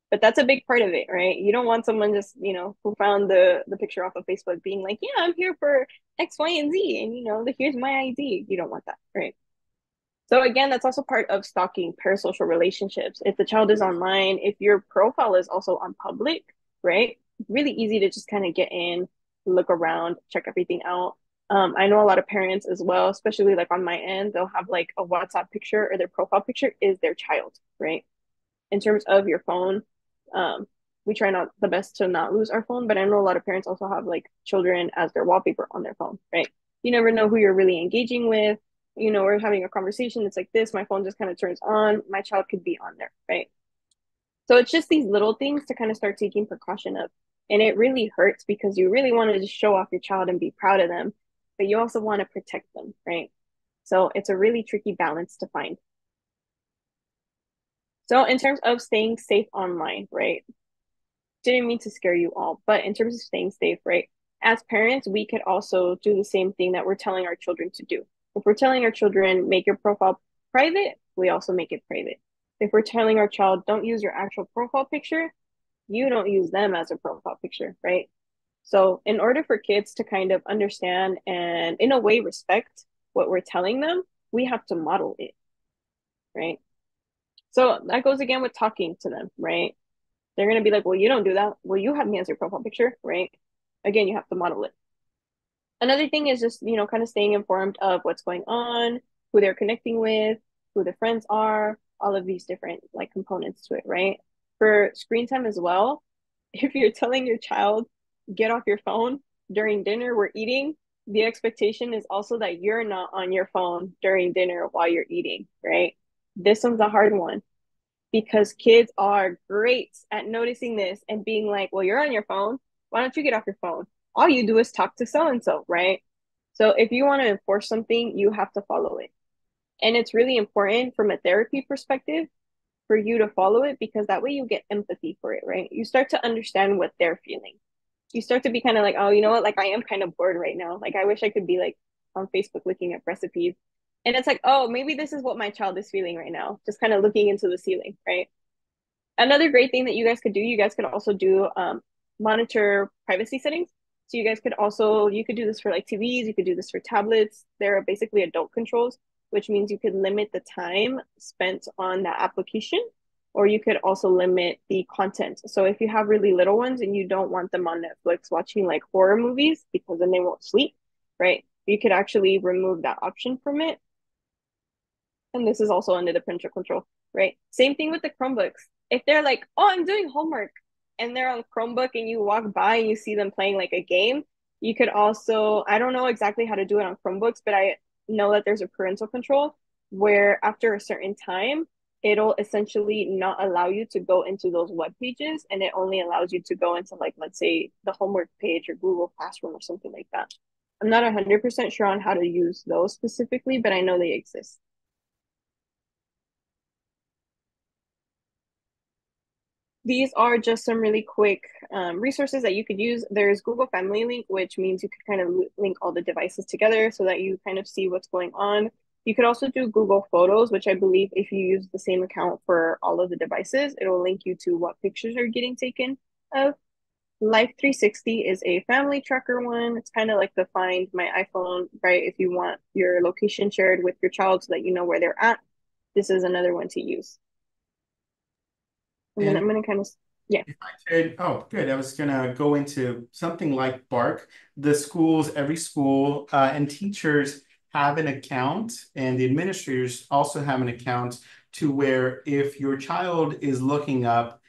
B: but that's a big part of it, right? You don't want someone just, who found the picture off of Facebook being like, yeah, I'm here for X, Y, and Z, and here's my ID. You don't want that, right? So again, that's also part of stalking parasocial relationships. If the child is online, if your profile is also on public, right? Really easy to just kind of get in, look around, check everything out. I know a lot of parents as well, especially like on my end, they'll have like a WhatsApp picture, or their profile picture is their child, right? In terms of your phone, um, we try not the best to not lose our phone, but I know a lot of parents also have like children as their wallpaper on their phone, right? You never know who you're really engaging with. We're having a conversation, it's like this, my phone just kind of turns on, my child could be on there, right? So it's just these little things to kind of start taking precaution of. And it really hurts because you really want to just show off your child and be proud of them, but you also want to protect them, right? So it's a really tricky balance to find. So in terms of staying safe online, right? Didn't mean to scare you all, but in terms of staying safe, right? As parents, we could also do the same thing that we're telling our children to do. If we're telling our children, make your profile private, we also make it private. If we're telling our child, don't use your actual profile picture, you don't use them as a profile picture, right? So, in order for kids to kind of understand and, in a way, respect what we're telling them, we have to model it, right? So, that goes again with talking to them, right? They're going to be like, well, you don't do that. Well, you have me as your profile picture, right? Again, you have to model it. Another thing is just, kind of staying informed of what's going on, who they're connecting with, who their friends are, all of these different like components to it, right? For screen time as well, if you're telling your child, get off your phone during dinner, we're eating, the expectation is also that you're not on your phone during dinner while you're eating, right? This one's a hard one because kids are great at noticing this and being like, well, you're on your phone. Why don't you get off your phone? All you do is talk to so and so, right? So if you want to enforce something, you have to follow it. And it's really important from a therapy perspective for you to follow it, because that way you get empathy for it, right? You start to understand what they're feeling. You start to be kind of like, oh, you know what? Like, I am kind of bored right now. Like, I wish I could be like on Facebook looking at recipes. And it's like, oh, maybe this is what my child is feeling right now, just kind of looking into the ceiling, right? Another great thing that you guys could do, you guys could also do monitor privacy settings. So you could do this for like TVs, you could do this for tablets. They're basically adult controls, which means you could limit the time spent on that application, or you could also limit the content. So if you have really little ones and you don't want them on Netflix watching like horror movies because then they won't sleep, right? You could actually remove that option from it. And this is also under the parental control, right? Same thing with the Chromebooks. If they're like, oh, I'm doing homework, and they're on Chromebook and you walk by and you see them playing like a game, you could also, I don't know exactly how to do it on Chromebooks, but I know that there's a parental control where after a certain time, it'll essentially not allow you to go into those web pages, and it only allows you to go into like, let's say the homework page or Google Classroom or something like that. I'm not 100% sure on how to use those specifically, but I know they exist. These are just some really quick resources that you could use. There's Google Family Link, which means you could kind of link all the devices together so that you kind of see what's going on. You could also do Google Photos, which I believe if you use the same account for all of the devices, it will link you to what pictures are getting taken of. Life 360 is a family tracker one. It's kind of like the Find My iPhone, right? If you want your location shared with your child so that you know where they're at, this is another one to use. And then I'm going to kind of, yeah.
A: If I could, oh, good. I was going to go into something like Bark. The schools, every school, and teachers have an account, and the administrators also have an account to where if your child is looking up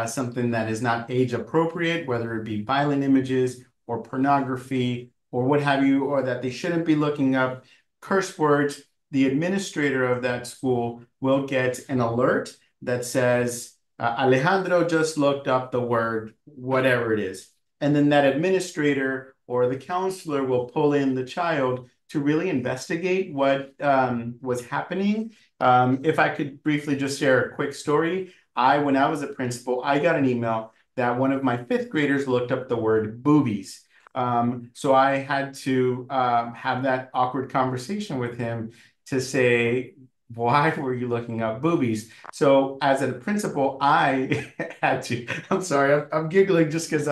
A: something that is not age appropriate, whether it be violent images or pornography or what have you, or that they shouldn't be looking up curse words, the administrator of that school will get an alert that says, Alejandro just looked up the word, whatever it is. And then that administrator or the counselor will pull in the child to really investigate what was happening. If I could briefly just share a quick story. When I was a principal, I got an email that one of my fifth graders looked up the word boobies. So I had to have that awkward conversation with him to say, why were you looking up boobies? So as a principal, I had to, I'm sorry, I'm giggling just because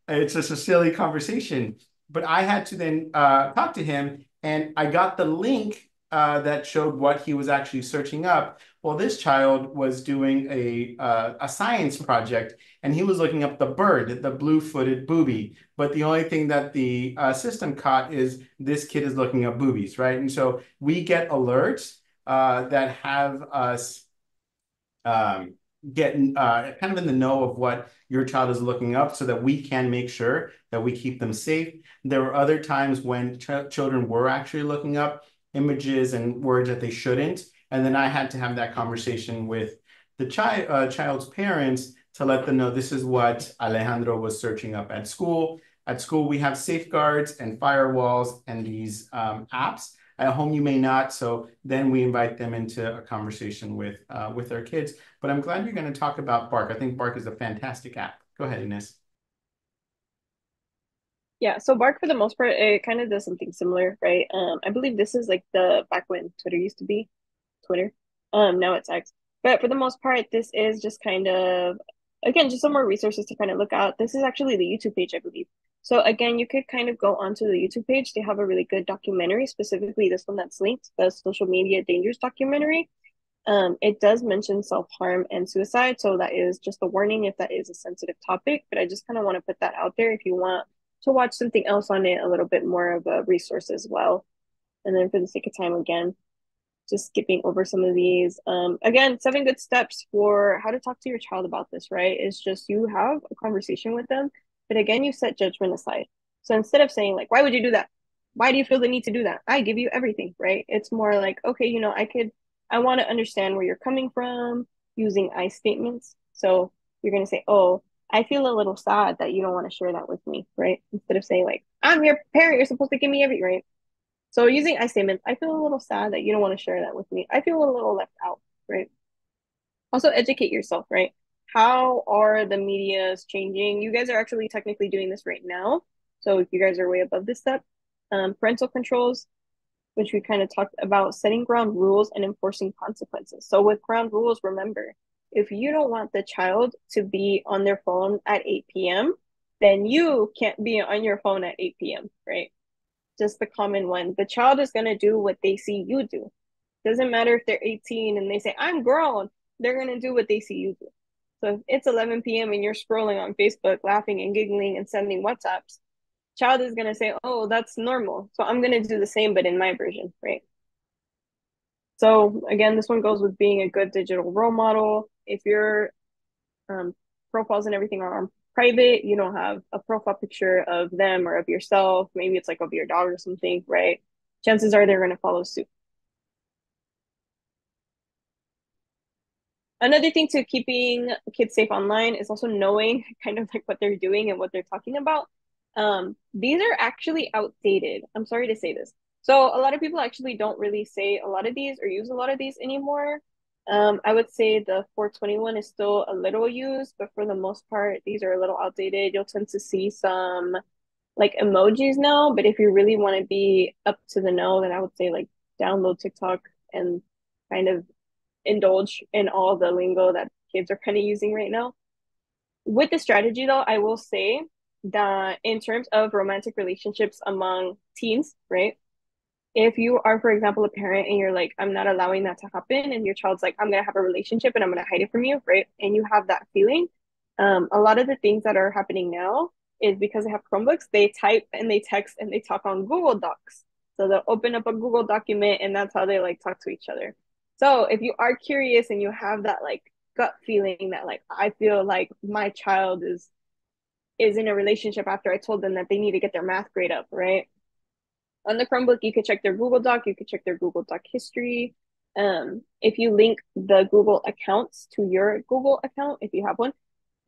A: it's just a silly conversation. But I had to then talk to him, and I got the link that showed what he was actually searching up. Well, this child was doing a science project, and he was looking up the bird, the blue-footed booby. But the only thing that the system caught is this kid is looking up boobies, right? And so we get alerts that have us get kind of in the know of what your child is looking up so that we can make sure that we keep them safe. There were other times when children were actually looking up images and words that they shouldn't. And then I had to have that conversation with the child's parents to let them know this is what Alejandro was searching up at school. At school, we have safeguards and firewalls and these apps. At home, you may not. So then we invite them into a conversation with their kids. But I'm glad you're going to talk about Bark. I think Bark is a fantastic app. Go ahead, Ines.
B: Yeah, so Bark for the most part, it kind of does something similar, right? I believe this is like the back when Twitter used to be Twitter. Now it's X. But for the most part, this is just kind of, again, just some more resources to kind of look at. This is actually the YouTube page, I believe. So again, you could kind of go onto the YouTube page. They have a really good documentary, specifically this one that's linked, the social media dangers documentary. It does mention self-harm and suicide, so that is just a warning if that is a sensitive topic, but I just kind of want to put that out there if you want to watch something else on it, a little bit more of a resource as well. And then for the sake of time, again, just skipping over some of these. Again, 7 good steps for how to talk to your child about this, right? It's just you have a conversation with them, but again, you set judgment aside. So instead of saying like, why would you do that? Why do you feel the need to do that? I give you everything, right? It's more like, okay, I want to understand where you're coming from using I statements. So you're going to say, oh, I feel a little sad that you don't want to share that with me, right? Instead of saying like, I'm your parent, you're supposed to give me everything, right? So using I statements, I feel a little sad that you don't want to share that with me. I feel a little left out, right? Also educate yourself, right? How are the medias changing? You guys are actually technically doing this right now. So if you guys are way above this step, parental controls, which we kind of talked about, setting ground rules and enforcing consequences. So with ground rules, remember, if you don't want the child to be on their phone at 8 p.m., then you can't be on your phone at 8 p.m., right? Just the common one. The child is going to do what they see you do. Doesn't matter if they're 18 and they say, I'm grown, they're going to do what they see you do. So if it's 11 p.m. and you're scrolling on Facebook, laughing and giggling and sending WhatsApps, child is going to say, oh, that's normal. So I'm going to do the same, but in my version, right? So again, this one goes with being a good digital role model. If your profiles and everything are private, you don't have a profile picture of them or of yourself, maybe it's like of your dog or something, right? Chances are they're going to follow suit. Another thing to keeping kids safe online is also knowing kind of like what they're doing and what they're talking about. These are actually outdated. I'm sorry to say this. So a lot of people actually don't really say a lot of these or use a lot of these anymore. I would say the 421 is still a little used, but for the most part, these are a little outdated. You'll tend to see some like emojis now, but if you really want to be up to the know, then I would say like download TikTok and kind of indulge in all the lingo that kids are kind of using right now. With the strategy, though, I will say that in terms of romantic relationships among teens, right? If you are, for example, a parent and you're like, I'm not allowing that to happen, and your child's like, I'm going to have a relationship and I'm going to hide it from you, right? And you have that feeling. A lot of the things that are happening now is because they have Chromebooks, they type and they text and they talk on Google Docs. So they'll open up a Google document and that's how they like talk to each other. So if you are curious and you have that like gut feeling that like I feel like my child is in a relationship after I told them that they need to get their math grade up, right? On the Chromebook, you could check their Google Doc, you could check their Google Doc history. If you link the Google accounts to your Google account, if you have one,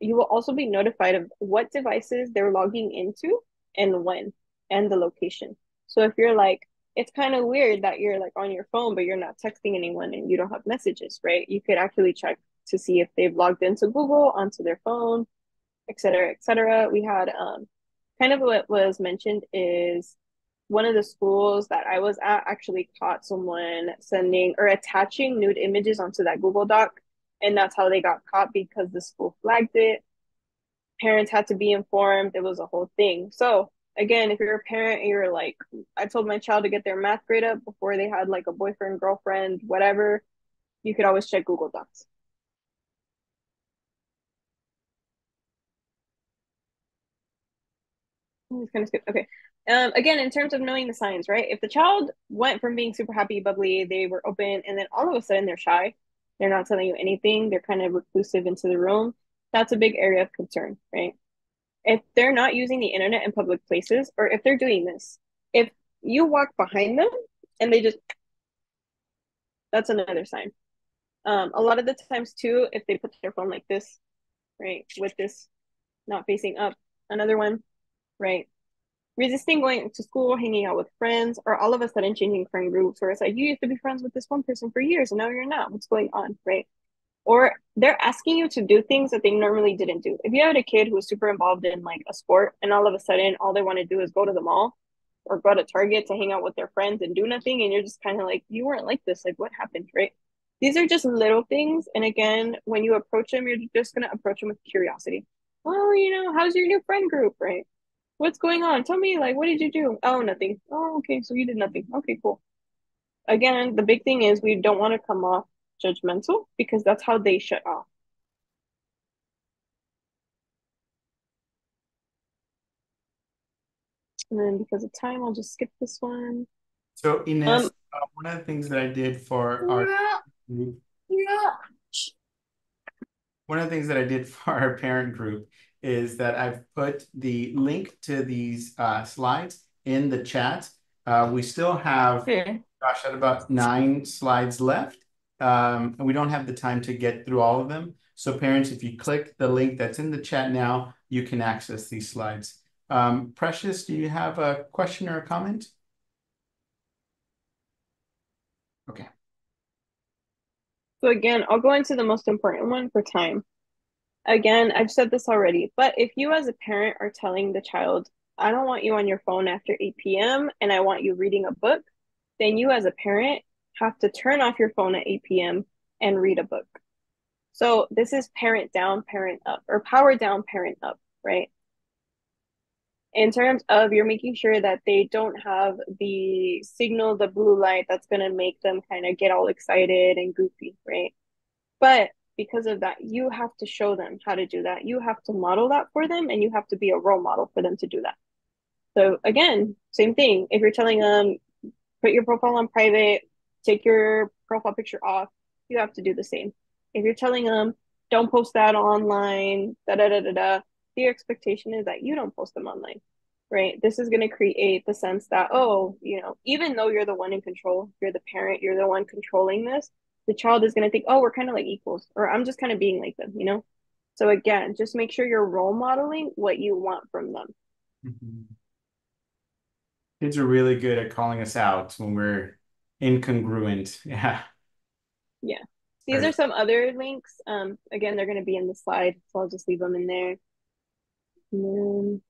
B: you will also be notified of what devices they're logging into and when and the location. So if you're like, it's kind of weird that you're like on your phone, but you're not texting anyone and you don't have messages, right? You could actually check to see if they've logged into Google onto their phone, et cetera, et cetera. We had kind of what was mentioned is one of the schools that I was at actually caught someone sending or attaching nude images onto that Google Doc. And that's how they got caught because the school flagged it. Parents had to be informed. It was a whole thing. So again, if you're a parent and you're like, I told my child to get their math grade up before they had like a boyfriend, girlfriend, whatever, you could always check Google Docs. It's kind of skip. Okay. Again, in terms of knowing the signs, right? If the child went from being super happy, bubbly, they were open, and then all of a sudden they're shy, they're not telling you anything, they're kind of reclusive into the room, that's a big area of concern, right? If they're not using the internet in public places, or if they're doing this, if you walk behind them and they just, that's another sign. A lot of the times too, if they put their phone like this, right, with this not facing up, another one, right? Resisting going to school, hanging out with friends, or all of a sudden changing friend groups where it's like you used to be friends with this one person for years and now you're not. What's going on, right? Or they're asking you to do things that they normally didn't do. If you had a kid who was super involved in like a sport and all of a sudden all they want to do is go to the mall or go to Target to hang out with their friends and do nothing, and you're just kind of like, you weren't like this. Like, what happened, right? These are just little things. And again, when you approach them, you're just going to approach them with curiosity. Well, how's your new friend group, right? What's going on? Tell me, like, what did you do? Oh, nothing. Oh, okay. So you did nothing. Okay, cool. Again, the big thing is we don't want to come off judgmental because that's how they shut off. And then because of time, I'll just skip this one.
A: So Ines, one of the things that I did for our group, one of the things that I did for our parent group is that I've put the link to these slides in the chat. We still have, gosh, at about 9 slides left, and we don't have the time to get through all of them. So parents, if you click the link that's in the chat now, you can access these slides. Precious, do you have a question or a comment? Okay.
B: So again, I'll go into the most important one for time. Again, I've said this already, but if you as a parent are telling the child, I don't want you on your phone after 8 p.m. and I want you reading a book, then you as a parent have to turn off your phone at 8 p.m. and read a book. So this is parent down, parent up, or power down, parent up, right? In terms of you're making sure that they don't have the signal, the blue light that's going to make them kind of get all excited and goofy, right? But because of that, you have to show them how to do that. You have to model that for them and you have to be a role model for them to do that. So again, same thing. If you're telling them, put your profile on private, take your profile picture off, you have to do the same. If you're telling them, don't post that online, da da da da da, the expectation is that you don't post them online, right? This is going to create the sense that, oh, even though you're the one in control, you're the parent, you're the one controlling this, the child is going to think, oh, we're kind of like equals, or I'm just kind of being like them. So again, just make sure you're role modeling what you want from them.
A: Mm-hmm. Kids are really good at calling us out when we're incongruent. Yeah.
B: Yeah. These are some other links. Again, they're going to be in the slide, so I'll just leave them in there. And then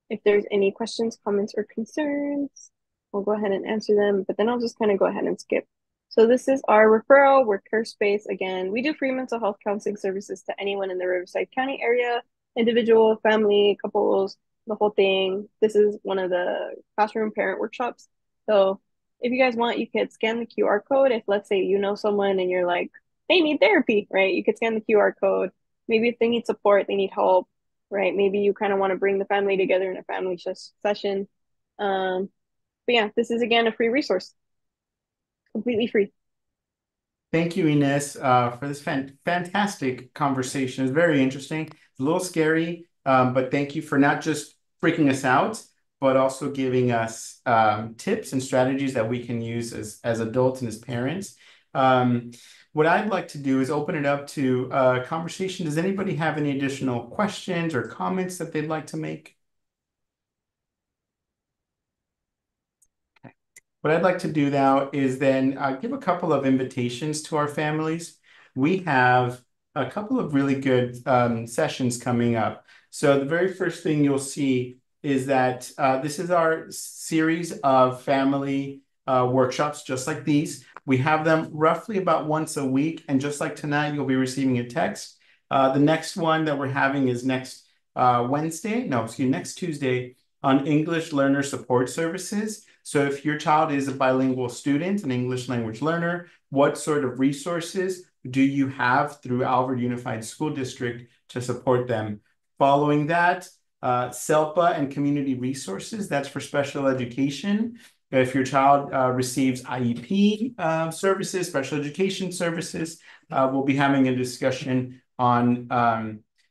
B: if there's any questions, comments, or concerns, I'll go ahead and answer them, but then I'll just kind of go ahead and skip. So this is our referral. We're CareSpace. Again, we do free mental health counseling services to anyone in the Riverside County area, individual, family, couples, the whole thing. This is one of the classroom parent workshops. So if you guys want, you could scan the QR code. If let's say you know someone and you're like, they need therapy, right? You could scan the QR code. Maybe if they need support, they need help, right? Maybe you kind of want to bring the family together in a family session. But yeah, this is again a free resource, completely free.
A: Thank you, Ines, for this fantastic conversation. It's very interesting. It's a little scary, but thank you for not just freaking us out, but also giving us tips and strategies that we can use as adults and as parents. What I'd like to do is open it up to conversation. Does anybody have any additional questions or comments that they'd like to make? Okay. What I'd like to do now is then give a couple of invitations to our families. We have a couple of really good sessions coming up. So the very first thing you'll see is that this is our series of family workshops, just like these. We have them roughly about once a week, and just like tonight, you'll be receiving a text. The next one that we're having is next next Tuesday on English Learner Support Services. So if your child is a bilingual student, an English language learner, what sort of resources do you have through Alvord Unified School District to support them? Following that, SELPA and community resources, that's for special education. If your child receives IEP services, special education services, we'll be having a discussion on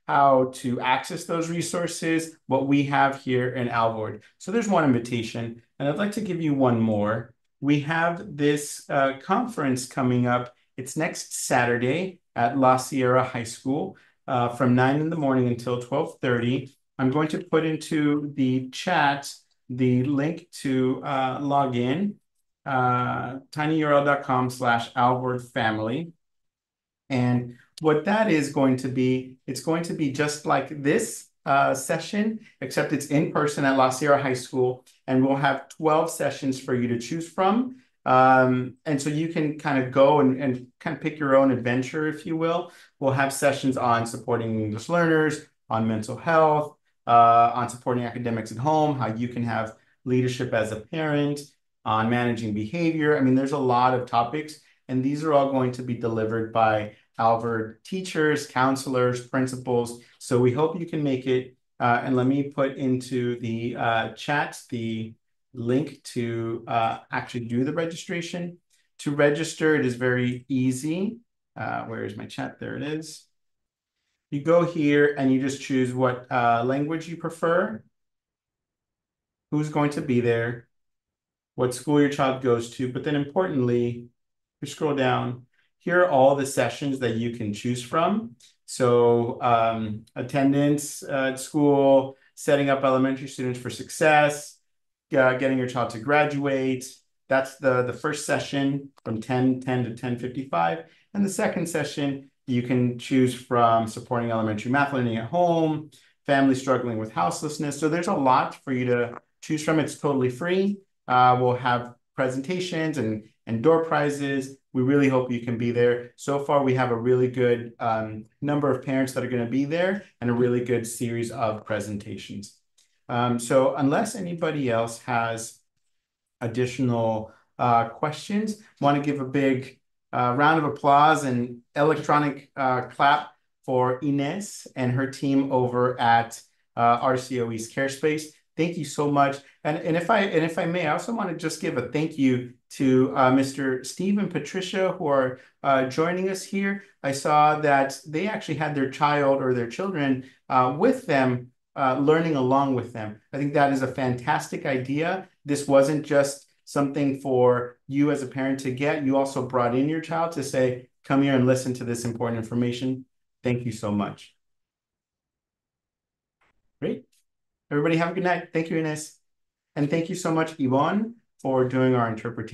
A: how to access those resources, what we have here in Alvord. So there's one invitation, and I'd like to give you one more. We have this conference coming up. It's next Saturday at La Sierra High School from 9 in the morning until 12:30. I'm going to put into the chat the link to log in, tinyurl.com/alvordfamily. And what that is going to be, it's going to be just like this session, except it's in person at La Sierra High School, and we'll have 12 sessions for you to choose from. And so you can kind of go and kind of pick your own adventure, if you will. We'll have sessions on supporting English learners, on mental health, on supporting academics at home, how you can have leadership as a parent, on managing behavior. I mean, there's a lot of topics, and these are all going to be delivered by Alvord teachers, counselors, principals. So we hope you can make it. And let me put into the chat the link to actually do the registration. To register, it is very easy. Where is my chat? There it is. You go here and you just choose what language you prefer, who's going to be there, what school your child goes to, but then importantly, you scroll down, here are all the sessions that you can choose from. So attendance at school, setting up elementary students for success, getting your child to graduate. That's the first session from 10:10 to 10:55. And the second session, you can choose from supporting elementary math learning at home, families struggling with houselessness. So there's a lot for you to choose from. It's totally free. We'll have presentations and door prizes. We really hope you can be there. So far, we have a really good number of parents that are going to be there and a really good series of presentations. So unless anybody else has additional questions, want to give a big round of applause and electronic clap for Ines and her team over at RCO East CareSpace. Thank you so much. And if I may, I also want to just give a thank you to Mr. Steve and Patricia, who are joining us here. I saw that they actually had their child or their children with them, learning along with them. I think that is a fantastic idea. This wasn't just something for you as a parent to get. You also brought in your child to say, come here and listen to this important information. Thank you so much. Great. Everybody have a good night. Thank you, Ines. And thank you so much, Yvonne, for doing our interpretation.